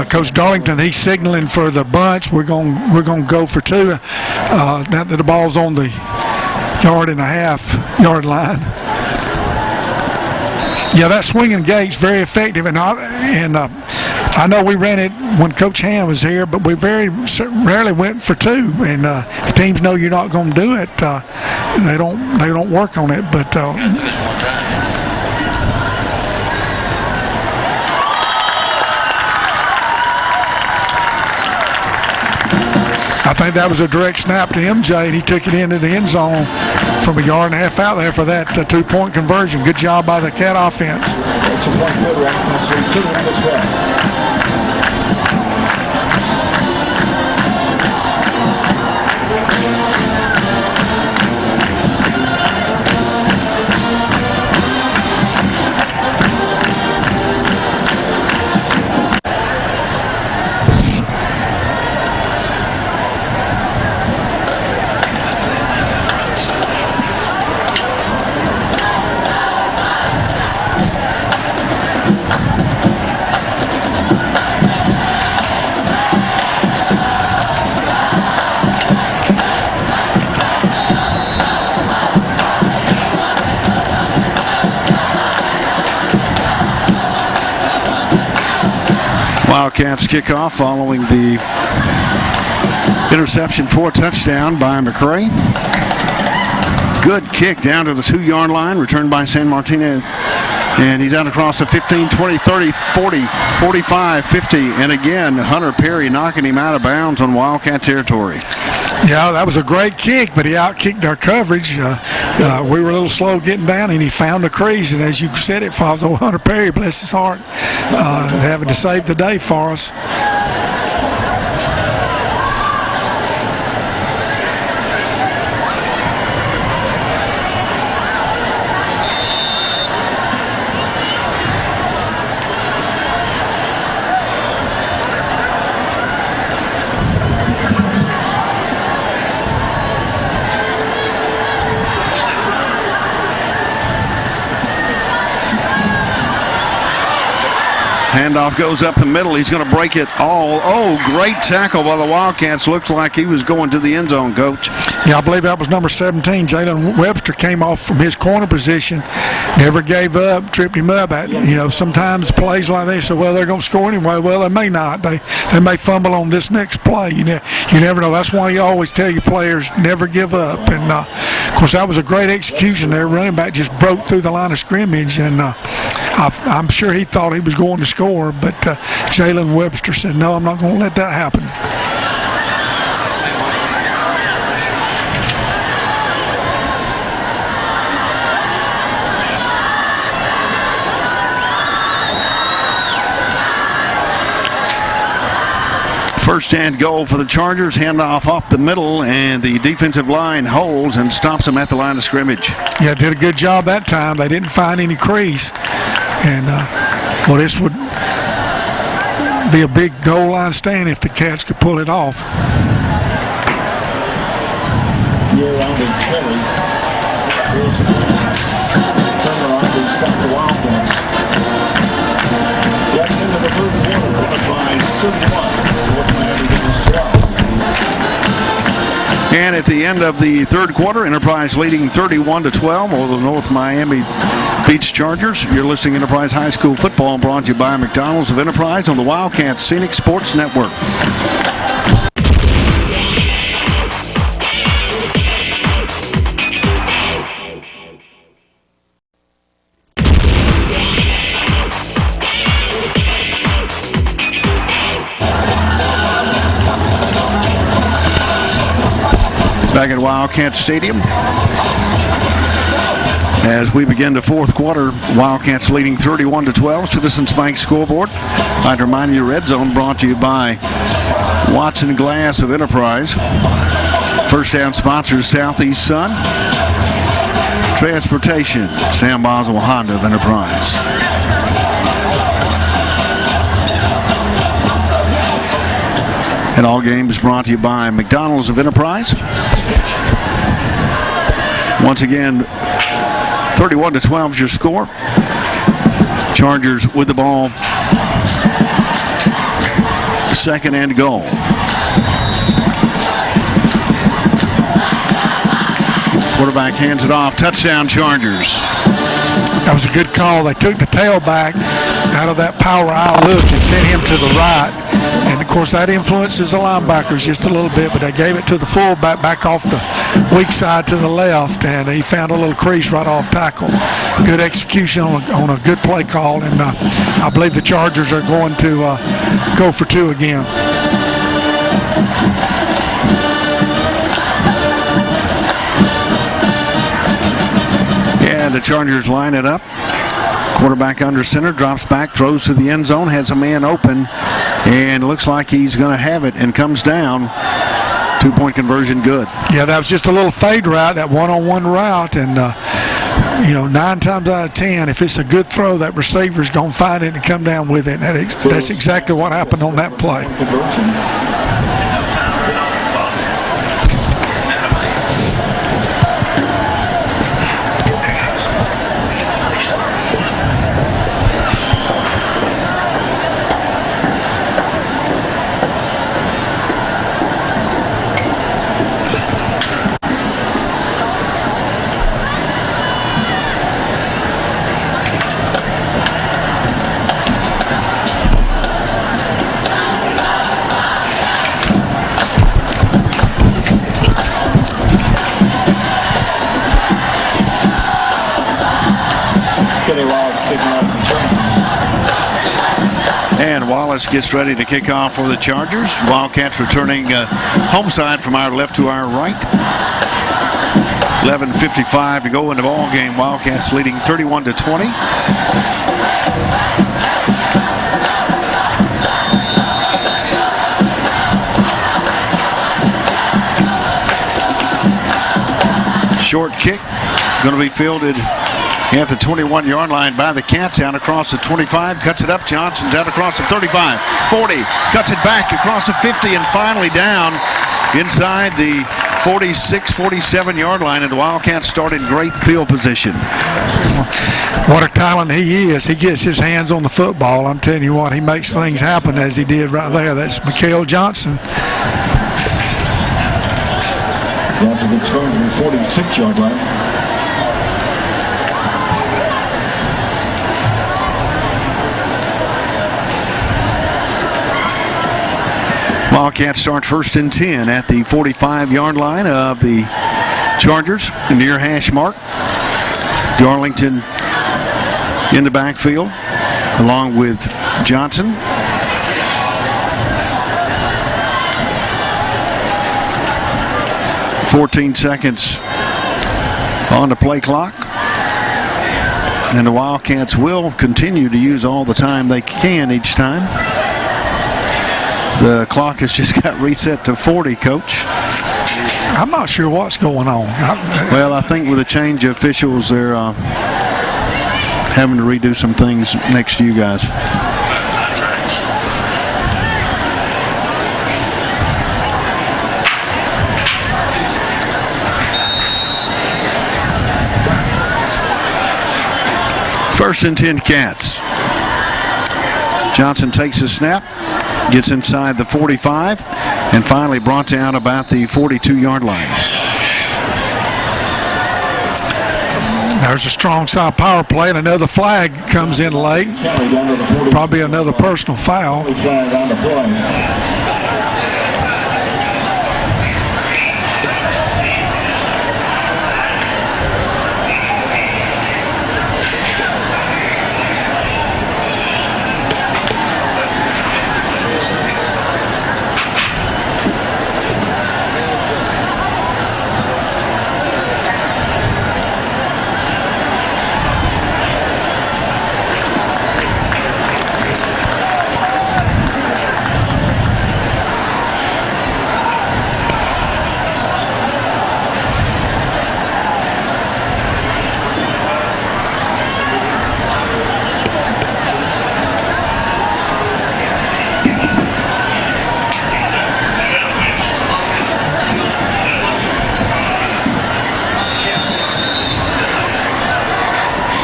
Coach Darlington. He's signaling for the bunch. We're going to go for two. Now that the ball's on the 1.5 yard line. Yeah, that swinging gate's very effective, and I know we ran it when Coach Ham was here, but we very rarely went for two. And if teams know you're not going to do it, they don't work on it. But I think that was a direct snap to MJ, and he took it into the end zone from 1.5 yards out there for that 2-point conversion. Good job by the Cat offense. That's a point good, right? That's 2 on the 12. Wildcats kickoff following the interception for a touchdown by McCray. Good kick down to the 2-yard line, returned by San Martinez. And he's out across the 15, 20, 30, 40, 45, 50. And again, Hunter Perry knocking him out of bounds on Wildcat territory. Yeah, that was a great kick, but he outkicked our coverage. We were a little slow getting down, and he found the crease. And as you said it, Fonzo, Hunter Perry, bless his heart, having to save the day for us. Handoff goes up the middle. He's going to break it all. Oh, great tackle by the Wildcats. Looks like he was going to the end zone, Coach. Yeah, I believe that was number 17. Jalen Webster came off from his corner position, never gave up, tripped him up. Sometimes plays like this, so, well, they're going to score anyway. Well, they may not. They may fumble on this next play. You never know. That's why you always tell your players never give up. And, of course, that was a great execution there. Running back just broke through the line of scrimmage, and I'm sure he thought he was going to score, but Jalen Webster said, no, I'm not going to let that happen. First and goal for the Chargers. Handoff off the middle, and the defensive line holds and stops them at the line of scrimmage. Yeah, did a good job that time. They didn't find any crease. And, this would be a big goal line stand if the Cats could pull it off. Year round in Philly. Here's the turnaround. They stop the Wildcats. At the end of the third quarter, Enterprise 31. North Miami Beach 12. And at the end of the third quarter, Enterprise leading 31-12 over the North Miami Beach Chargers. You're listening to Enterprise High School football, brought to you by McDonald's of Enterprise on the Wildcats Scenic Sports Network. Back at Wildcat Stadium as we begin the fourth quarter. Wildcats leading 31-12. Citizens Bank scoreboard. I'd remind you, Red Zone brought to you by Watson Glass of Enterprise. First down sponsors Southeast Sun. Transportation, Sam Boswell Honda of Enterprise. And all games brought to you by McDonald's of Enterprise. Once again, 31-12 is your score. Chargers with the ball. Second and goal. Quarterback hands it off. Touchdown, Chargers. That was a good call. They took the tailback out of that power eye look and sent him to the right. And, of course, that influences the linebackers just a little bit, but they gave it to the fullback back off the weak side to the left, and he found a little crease right off tackle. Good execution on a good play call, and I believe the Chargers are going to go for two again. And the Chargers line it up. Quarterback under center, drops back, throws to the end zone, has a man open, and looks like he's going to have it and comes down. 2-point conversion good. Yeah, that was just a little fade route, that one-on-one route, and 9 times out of 10, if it's a good throw, that receiver's going to find it and come down with it. And that's exactly what happened on that play. And Wallace gets ready to kick off for the Chargers. Wildcats returning home side from our left to our right. 11:55 to go in the ball game. Wildcats leading 31-20. Short kick going to be fielded at the 21-yard line by the Cats. Out across the 25, cuts it up. Johnson's out across the 35, 40, cuts it back across the 50, and finally down inside the 46, 47-yard line, and the Wildcats start in great field position. What a talent he is. He gets his hands on the football. I'm telling you what, he makes things happen as he did right there. That's Mikael Johnson. Down to the 246-yard line. Wildcats start 1st and 10 at the 45-yard line of the Chargers, near hash mark. Darlington in the backfield along with Johnson. "14 seconds on the play clock. And the Wildcats will continue to use all the time they can each time. The clock has just got reset to 40, Coach. I'm not sure what's going on. Well, I think with the change of officials, they're having to redo some things next to you guys. First and 10 Cats. Johnson takes a snap, gets inside the 45, and finally brought down about the 42-yard line. There's a strong side power play, and another flag comes in late. Probably another personal foul. Flag on the play.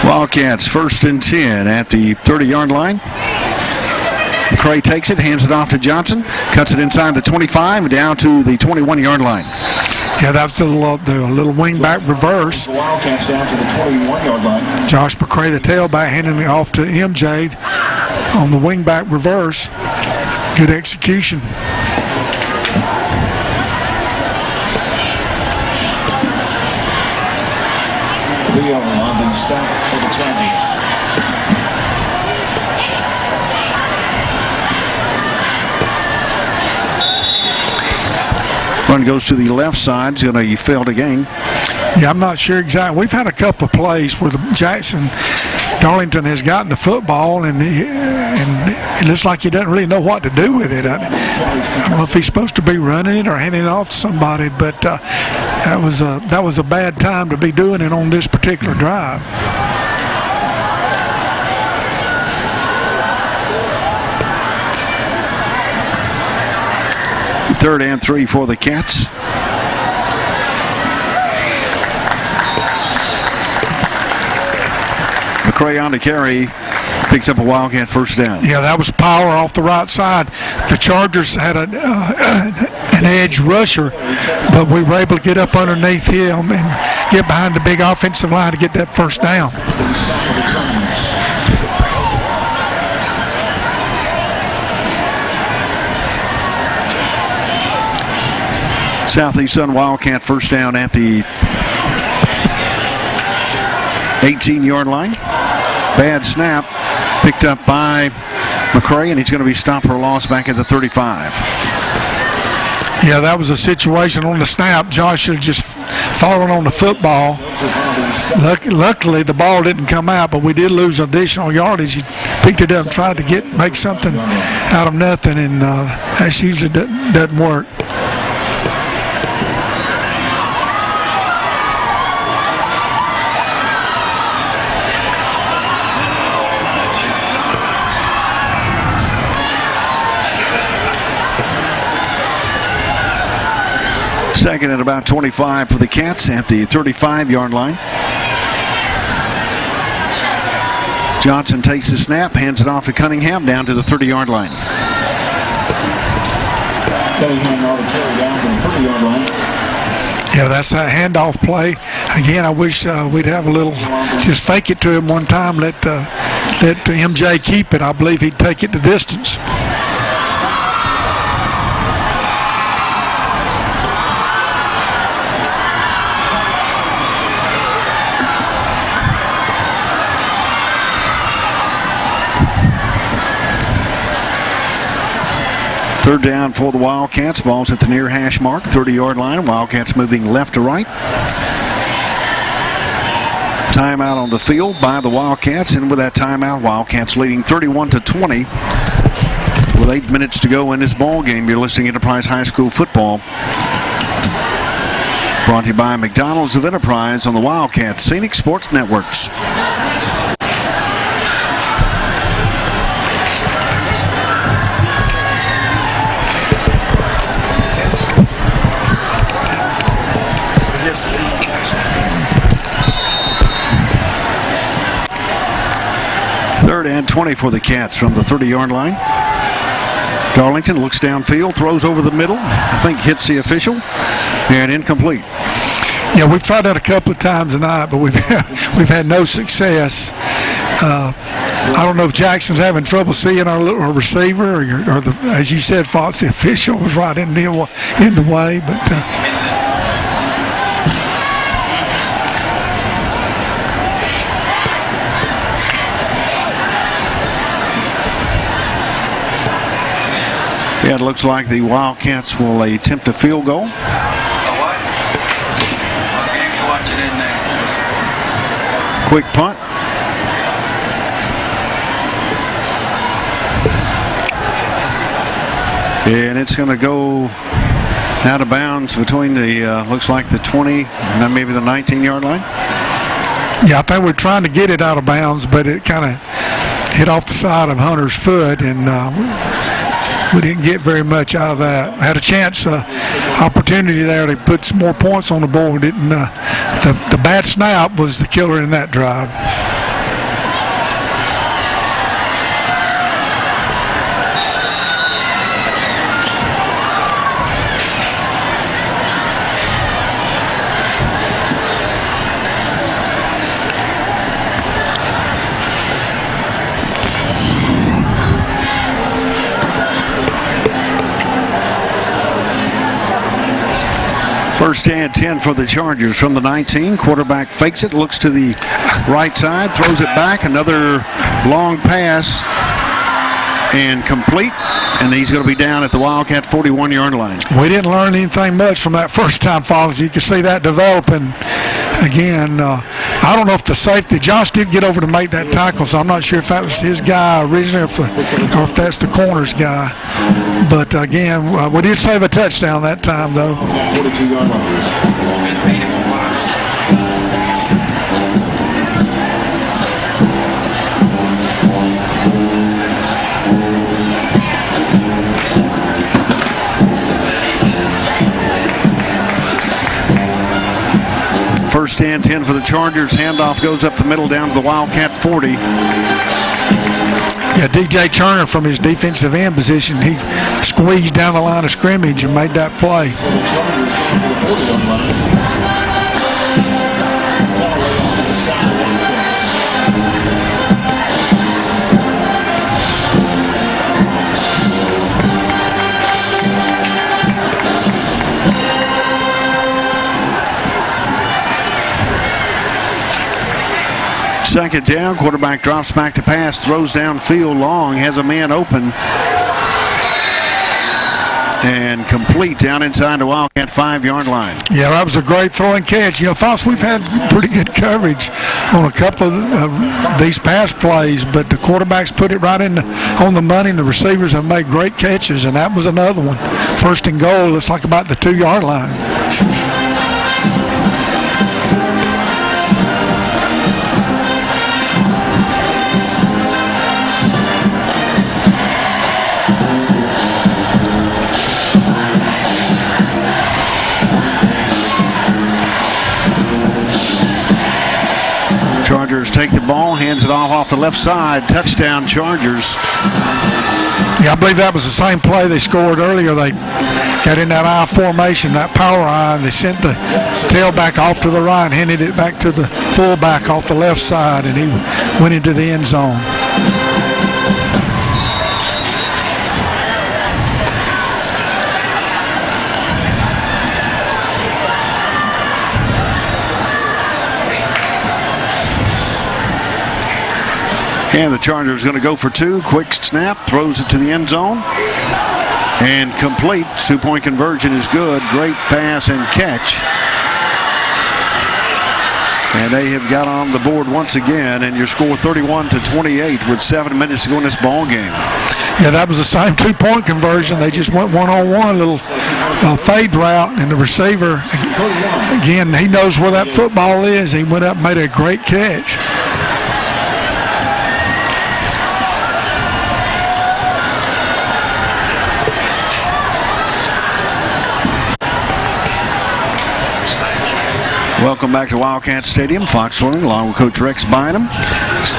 Wildcats 1st and 10 at the 30-yard line. McCray takes it, hands it off to Johnson, cuts it inside the 25, down to the 21-yard line. Yeah, that's the little wingback reverse. The Wildcats down to the 21-yard line. Josh McCray, the tailback, handing it off to MJ on the wingback reverse. Good execution. Leo on the staff for the Chargers. Run goes to the left side. It's going to failed again. Yeah, I'm not sure exactly. We've had a couple of plays where Darlington has gotten the football, and it looks like he doesn't really know what to do with it. I don't know if he's supposed to be running it or handing it off to somebody, but that was a bad time to be doing it on this particular drive. Third and 3 for the Cats. McCray on to carry, picks up a Wildcat first down. Yeah, that was power off the right side. The Chargers had an edge rusher, but we were able to get up underneath him and get behind the big offensive line to get that first down. Southeast Sun Wildcat first down at the 18-yard line. Bad snap picked up by McCray, and he's going to be stopped for a loss back at the 35. Yeah, that was a situation on the snap. Josh should have just fallen on the football. Luckily, the ball didn't come out, but we did lose additional yardage. He picked it up and tried to make something out of nothing, and that usually doesn't work. Second and about 25 for the Cats at the 35-yard line. Johnson takes the snap, hands it off to Cunningham down to the 30-yard line. Cunningham ought to carry down to the 30-yard line. Yeah, that's that handoff play. Again, I wish we'd have a little, just fake it to him one time, let MJ keep it. I believe he'd take it the distance. Third down for the Wildcats. Ball's at the near hash mark, 30-yard line. Wildcats moving left to right. Timeout on the field by the Wildcats, and with that timeout, Wildcats leading 31-20 with 8 minutes to go in this ball game. You're listening to Enterprise High School football, brought to you by McDonald's of Enterprise on the Wildcats Scenic Sports Networks. Third and 20 for the Cats from the 30-yard line. Darlington looks downfield, throws over the middle. I think hits the official, and incomplete. Yeah, we've tried that a couple of times tonight, but we've had no success. I don't know if Jackson's having trouble seeing our receiver, or as you said, Fox, the official was right in the way, but. Yeah, it looks like the Wildcats will attempt a field goal. Watch it in there. Quick punt. And it's going to go out of bounds between the, looks like the 20 and maybe the 19-yard line. Yeah, I think we're trying to get it out of bounds, but it kind of hit off the side of Hunter's foot, and we didn't get very much out of that. Had a chance, opportunity there to put some more points on the board. Didn't the bad snap was the killer in that drive. First and 10 for the Chargers from the 19. Quarterback fakes it, looks to the right side, throws it back. Another long pass and complete. And he's going to be down at the Wildcat 41-yard line. We didn't learn anything much from that first time, Fox. You can see that developing again. I don't know if the safety, Josh did get over to make that tackle, so I'm not sure if that was his guy originally or if that's the corner's guy. But again, we did save a touchdown that time, though. 42-yard line. First and 10 for the Chargers. Handoff goes up the middle down to the Wildcat 40. Yeah, DJ Turner from his defensive end position, he squeezed down the line of scrimmage and made that play. Second down, quarterback drops back to pass, throws downfield long, has a man open. And complete down inside the Wildcat 5-yard line. Yeah, that was a great throw and catch. You know, Fox, we've had pretty good coverage on a couple of these pass plays, but the quarterbacks put it right on the money, and the receivers have made great catches, and that was another one. First and goal, it's like about the 2-yard line. Chargers take the ball, hands it off the left side. Touchdown, Chargers. Yeah, I believe that was the same play they scored earlier. They got in that I formation, that power I, and they sent the tailback off to the right, handed it back to the fullback off the left side, and he went into the end zone. And the Chargers going to go for two. Quick snap, throws it to the end zone. And complete. 2-point conversion is good. Great pass and catch. And they have got on the board once again, and your score 31-28 with 7 minutes to go in this ball game. Yeah, that was the same 2-point conversion. They just went one-on-one, little fade route, and the receiver, again, he knows where that football is. He went up and made a great catch. Welcome back to Wildcat Stadium. Fox Learning along with Coach Rex Bynum.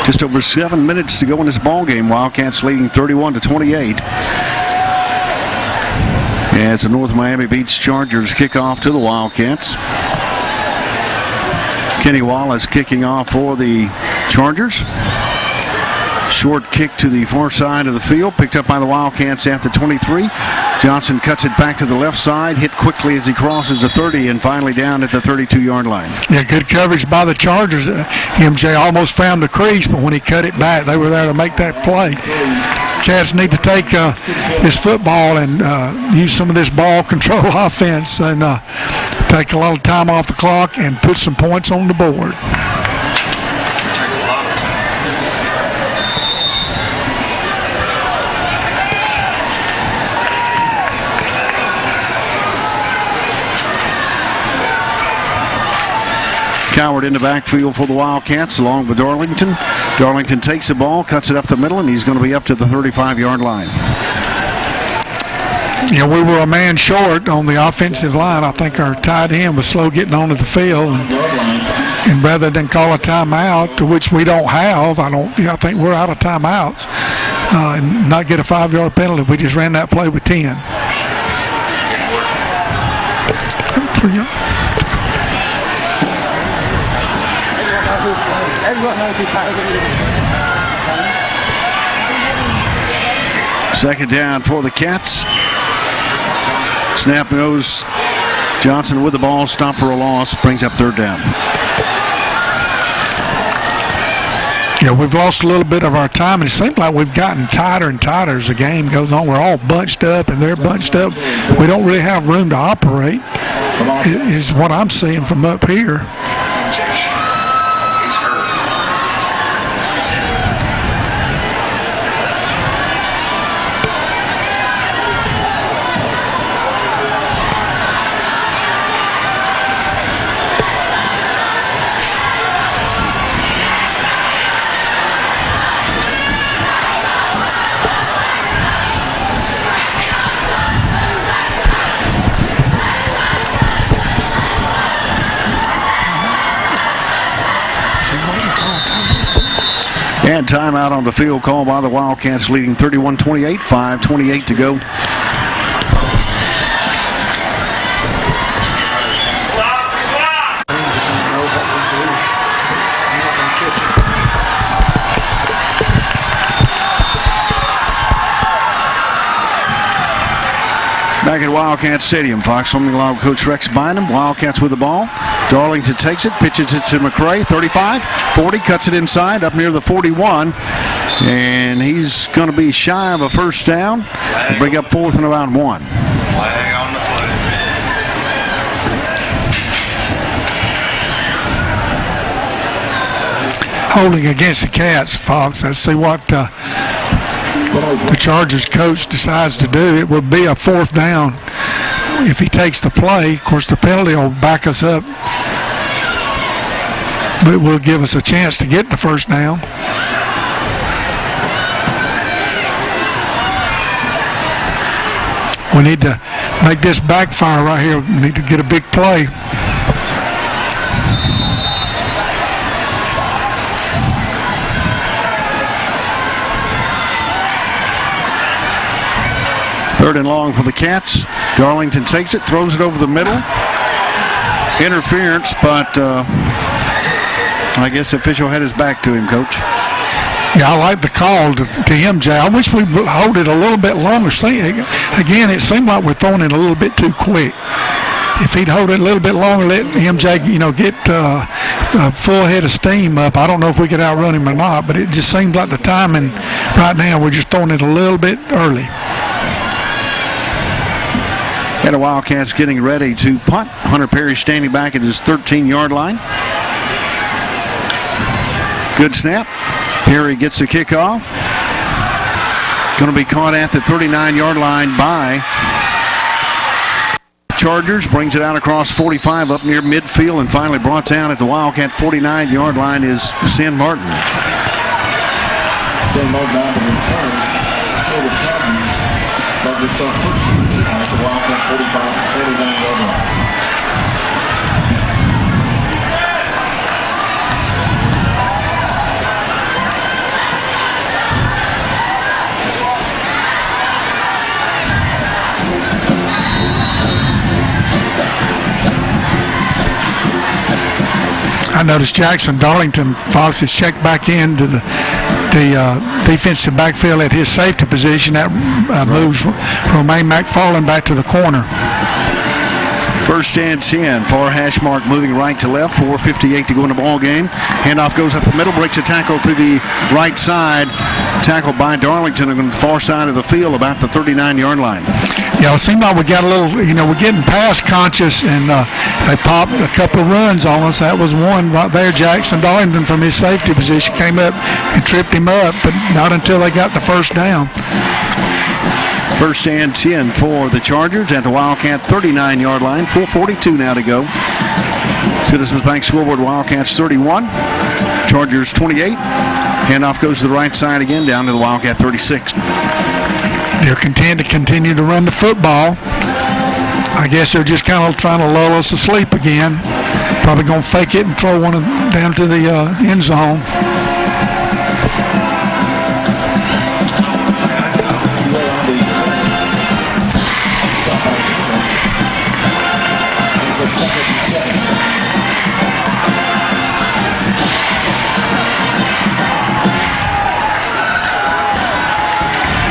Just over 7 minutes to go in this ball game. Wildcats leading 31-28. As the North Miami Beach Chargers kick off to the Wildcats. Kenny Wallace kicking off for the Chargers. Short kick to the far side of the field, picked up by the Wildcats at the 23. Johnson cuts it back to the left side, hit quickly as he crosses the 30, and finally down at the 32-yard line. Yeah, good coverage by the Chargers. MJ almost found the crease, but when he cut it back, they were there to make that play. Cats need to take this football and use some of this ball control offense and take a lot of time off the clock and put some points on the board. Coward in the backfield for the Wildcats along with Darlington. Darlington takes the ball, cuts it up the middle, and he's going to be up to the 35-yard line. Yeah, we were a man short on the offensive line. I think our tight end was slow getting onto the field, and rather than call a timeout, to which we don't have, I think we're out of timeouts, and not get a 5-yard penalty. We just ran that play with 10. 3 yards. Second down for the Cats. Snap goes. Johnson with the ball, stop for a loss, brings up third down. Yeah, we've lost a little bit of our time, and it seems like we've gotten tighter and tighter as the game goes on. We're all bunched up, and they're bunched up. We don't really have room to operate, is what I'm seeing from up here. And timeout on the field call by the Wildcats, leading 31-28, 5:28 to go. Back at Wildcat Stadium, Fox Swimming along with Coach Rex Bynum. Wildcats with the ball. Darlington takes it, pitches it to McCray, 35, 40, cuts it inside, up near the 41, and he's going to be shy of a first down. Bring up 4th and about 1. Flag on the play. Holding against the Cats, Fox. Let's see what the Chargers coach decides to do. It will be a 4th down if he takes the play. Of course, the penalty will back us up, but it will give us a chance to get the first down. We need to make this backfire right here. We need to get a big play. Third and long for the Cats. Darlington takes it, throws it over the middle. Interference, but I guess the official had his back to him, Coach. Yeah, I like the call to him, Jay. I wish we would hold it a little bit longer. See, again, it seemed like we're throwing it a little bit too quick. If he'd hold it a little bit longer, let MJ, get a full head of steam up. I don't know if we could outrun him or not, but it just seems like the timing right now, we're just throwing it a little bit early. And the Wildcats getting ready to punt. Hunter Perry standing back at his 13-yard line. Good snap. Perry gets the kickoff. Going to be caught at the 39-yard line by Chargers. Brings it out across 45 up near midfield and finally brought down at the Wildcat 49-yard line is Sin Martin. Sin Martin on the return for the Chargers. But we saw first at the Wildcat 49-yard line. I noticed Jackson Darlington, Fox, has checked back into the defensive backfield at his safety position. That moves Romaine McFarland back to the corner. First and 10 for Hashmark, moving right to left. 4:58 to go in the ball game. Handoff goes up the middle, breaks a tackle through the right side. Tackled by Darlington on the far side of the field, about the 39-yard line. Yeah, it seemed like we got a little, we're getting pass conscious, and they popped a couple of runs on us. That was one right there. Jackson Darlington from his safety position came up and tripped him up, but not until they got the first down. First and 10 for the Chargers at the Wildcat 39-yard line. 4:42 now to go. Citizens Bank scoreboard, Wildcats 31, Chargers 28. Handoff goes to the right side again, down to the Wildcat 36. They're content to continue to run the football. I guess they're just kind of trying to lull us to sleep again. Probably going to fake it and throw one down to the end zone.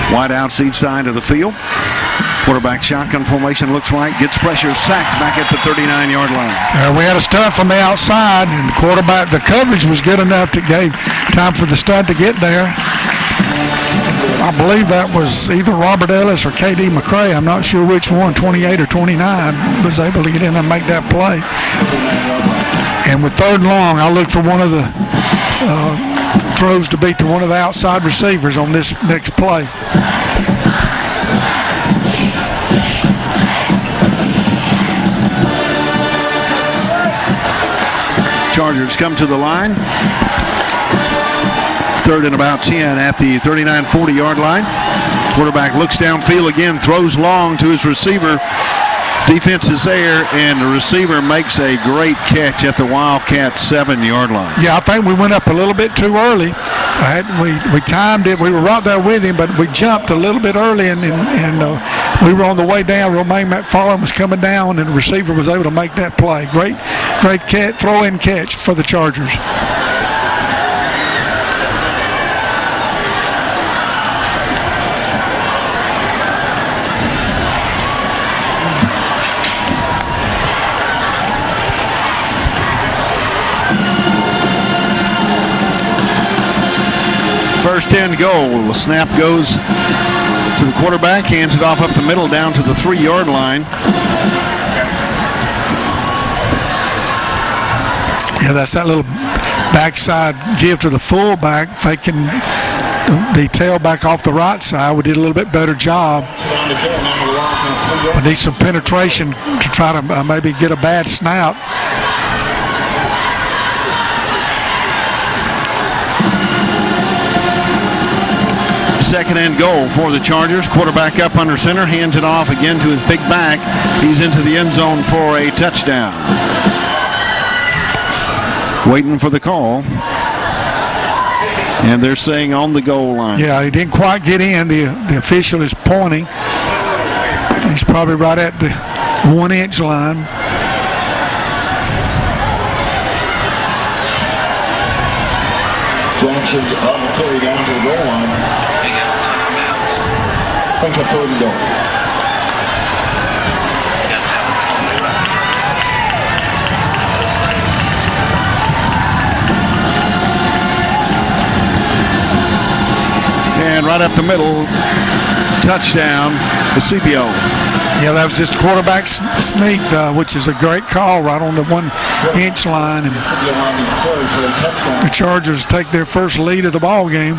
Wide outs each side of the field. Quarterback shotgun formation looks right, gets pressure, sacked back at the 39-yard line. We had a stunt from the outside, and the quarterback, the coverage was good enough to give time for the stunt to get there. I believe that was either Robert Ellis or K.D. McCray. I'm not sure which one, 28 or 29, was able to get in and make that play. And with third and long, I look for one of the throws to be to one of the outside receivers on this next play. Chargers come to the line. Third and about 10 at the 39, 40-yard line. Quarterback looks downfield again, throws long to his receiver. Defense is there, and the receiver makes a great catch at the Wildcat 7-yard line. Yeah, I think we went up a little bit too early. We timed it. We were right there with him, but we jumped a little bit early, and we were on the way down. Romaine McFarland was coming down, and the receiver was able to make that play. Great throw-in catch for the Chargers. First and goal. The snap goes to the quarterback, hands it off up the middle down to the 3-yard line. Yeah, that's that little backside give to the fullback, faking the tailback off the right side. We did a little bit better job. We need some penetration to try to maybe get a bad snap. Second and goal for the Chargers. Quarterback up under center, hands it off again to his big back. He's into the end zone for a touchdown. Waiting for the call. And they're saying on the goal line. Yeah, he didn't quite get in. The official is pointing. He's probably right at the 1-inch line. Jackson on the carry down to the goal line. Big out timeouts. Brings up 3rd and goal. Got to have a phone right And right up the middle, touchdown, Eusebio. Yeah, that was just a quarterback sneak, which is a great call right on the 1-inch line. And the Chargers take their first lead of the ball game.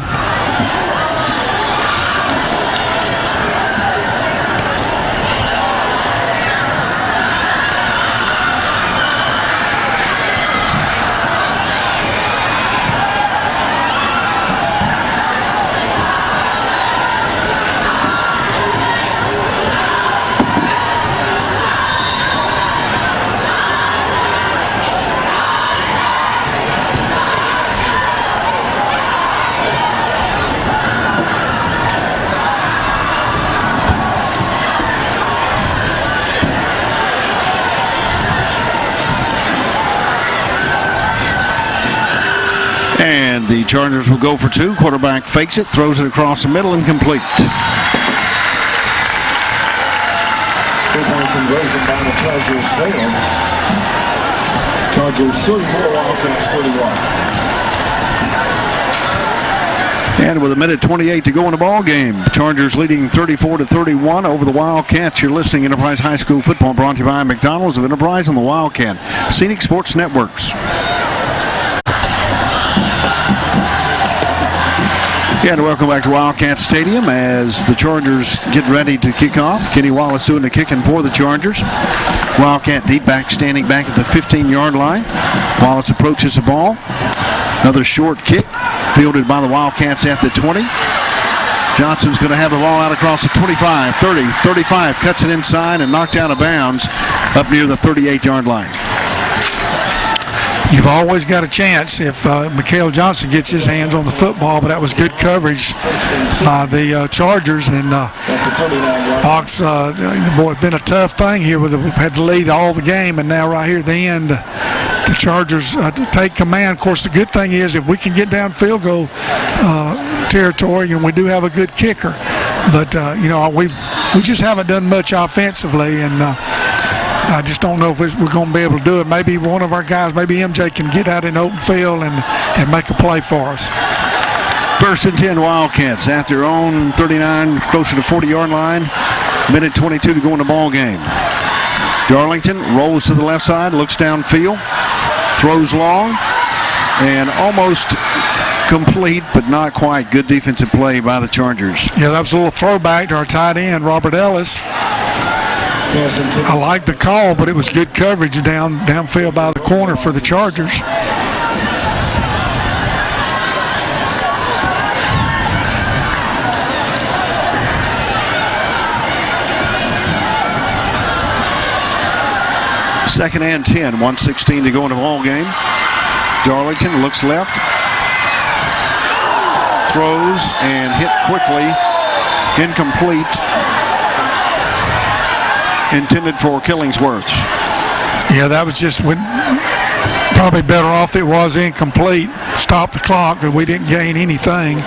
And the Chargers will go for 2. Quarterback fakes it, throws it across the middle, and complete. 2-point conversion by the Chargers failed. Chargers 34, Wildcats 31. And with 1:28 to go in the ball game, Chargers leading 34-31 over the Wildcats. You're listening to Enterprise High School football, brought to you by McDonald's of Enterprise on the Wildcat Scenic Sports Networks. Yeah, and welcome back to Wildcat Stadium as the Chargers get ready to kick off. Kenny Wallace doing the kicking for the Chargers. Wildcat deep back, standing back at the 15-yard line. Wallace approaches the ball. Another short kick fielded by the Wildcats at the 20. Johnson's going to have the ball out across the 25, 30, 35, cuts it inside and knocked out of bounds up near the 38-yard line. You've always got a chance if Mikhail Johnson gets his hands on the football, but that was good coverage by the Chargers. And Fox, boy, it's been a tough thing here. We've had to lead all the game, and now right here at the end, the Chargers take command. Of course, the good thing is if we can get down field goal territory, and we do have a good kicker. But, we just haven't done much offensively, and I just don't know if we're going to be able to do it. Maybe one of our guys, maybe MJ, can get out in open field and make a play for us. 1st and 10 Wildcats at their own 39, closer to 40-yard line. 1:22 to go in the ball game. Darlington rolls to the left side, looks downfield, throws long, and almost complete, but not quite. Good defensive play by the Chargers. Yeah, that was a little throwback to our tight end, Robert Ellis. I like the call, but it was good coverage downfield by the corner for the Chargers. Second and 10, 1:16 to go in the ball game. Darlington looks left, throws and hit quickly, incomplete. Intended for Killingsworth. Yeah, that was just probably better off it was incomplete. Stop the clock, but we didn't gain anything.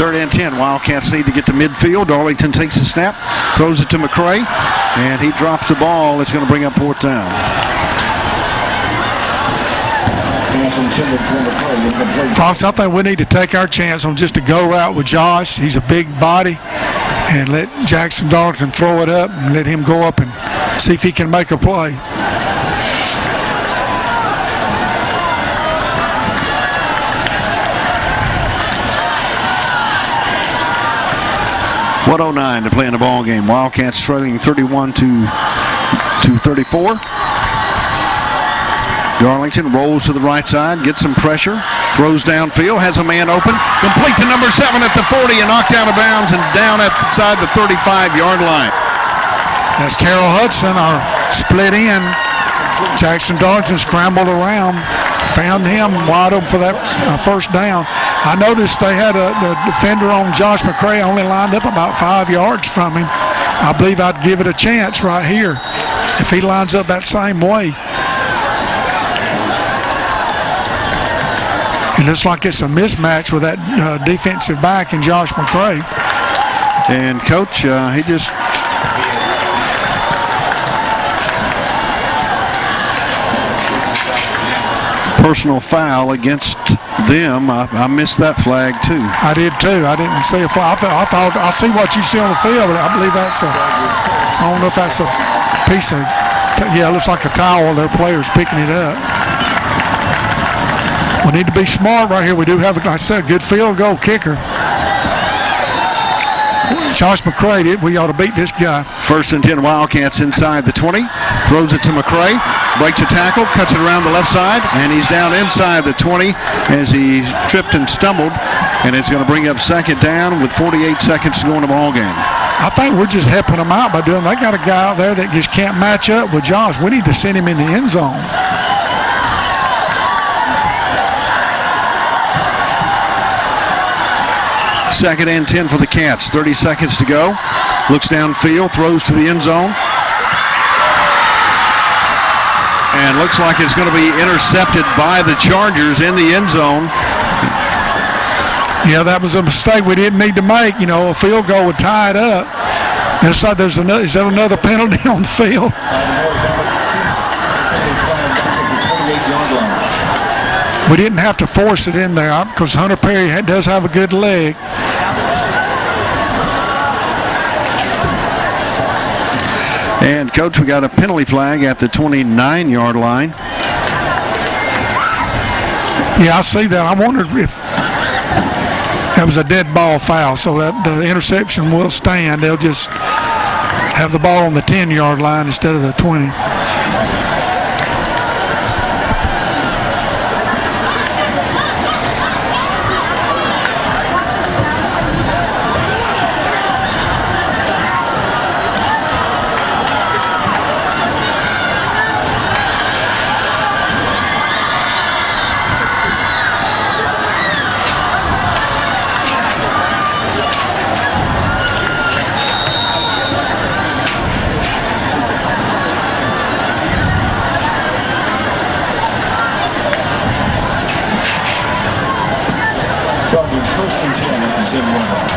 3rd and 10. Wildcats need to get to midfield. Darlington takes the snap, throws it to McCray, and he drops the ball. It's going to bring up 4th down. Pass intended for McCray, incomplete. Fox, I think we need to take our chance on just a go route with Josh. He's a big body, and let Jackson Darlington throw it up and let him go up and see if he can make a play. .109 to play in the ball game. Wildcats trailing 31 to 34. Darlington rolls to the right side, gets some pressure, throws downfield, has a man open, complete to number 7 at the 40 and knocked out of bounds and down outside the 35-yard line. That's Terrell Hudson, our split end. Jackson Darlington scrambled around, found him wide open for that first down. I noticed they had the defender on Josh McCray only lined up about 5 yards from him. I believe I'd give it a chance right here if he lines up that same way. It looks like it's a mismatch with that defensive back and Josh McCray. And Coach, he just personal foul against them. I missed that flag too. I did too. I didn't see a foul. I thought I see what you see on the field, but I believe that's I don't know if that's a piece of, yeah, it looks like a towel. Their players picking it up. We need to be smart right here. We do have, like I said, a good field goal kicker. Josh McCray, we ought to beat this guy. 1st and 10 Wildcats inside the 20. Throws it to McCray. Breaks a tackle. Cuts it around the left side. And he's down inside the 20 as he tripped and stumbled. And it's going to bring up 2nd down with 48 seconds to go in the ball game. I think we're just helping them out by doing. They got a guy out there that just can't match up with Josh. We need to send him in the end zone. Second and 10 for the Cats. 30 seconds to go. Looks downfield, throws to the end zone. And looks like it's going to be intercepted by the Chargers in the end zone. Yeah, that was a mistake we didn't need to make. You know, a field goal would tie it up. Looks like there's another. Is there another penalty on the field? We didn't have to force it in there because Hunter Perry does have a good leg. And, Coach, we got a penalty flag at the 29-yard line. Yeah, I see that. I wondered if that was a dead ball foul, so that the interception will stand. They'll just have the ball on the 10-yard line instead of the 20. Chargers 1st and 10 at the 10-yard line.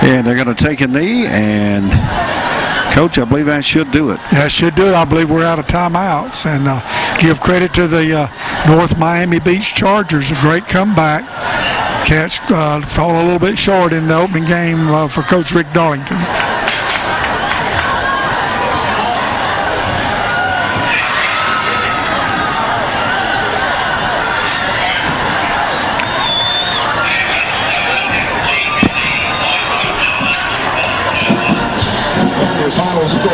And they're going to take a knee, and Coach, I believe that should do it. That should do it. I believe we're out of timeouts. And give credit to the North Miami Beach Chargers. A great comeback. Cats fall a little bit short in the opening game for Coach Rick Darlington. Final score.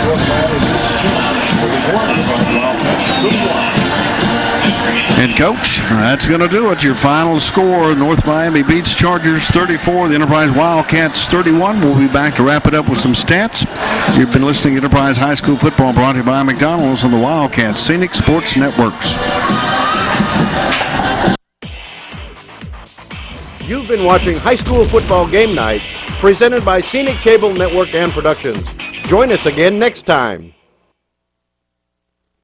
North Miami Beach Chargers 31, Wildcats 31. And, Coach, that's going to do it. Your final score, North Miami Beach Chargers 34, the Enterprise Wildcats 31. We'll be back to wrap it up with some stats. You've been listening to Enterprise High School Football, brought to you by McDonald's on the Wildcats Scenic Sports Networks. You've been watching High School Football Game Night, presented by Scenic Cable Network and Productions. Join us again next time.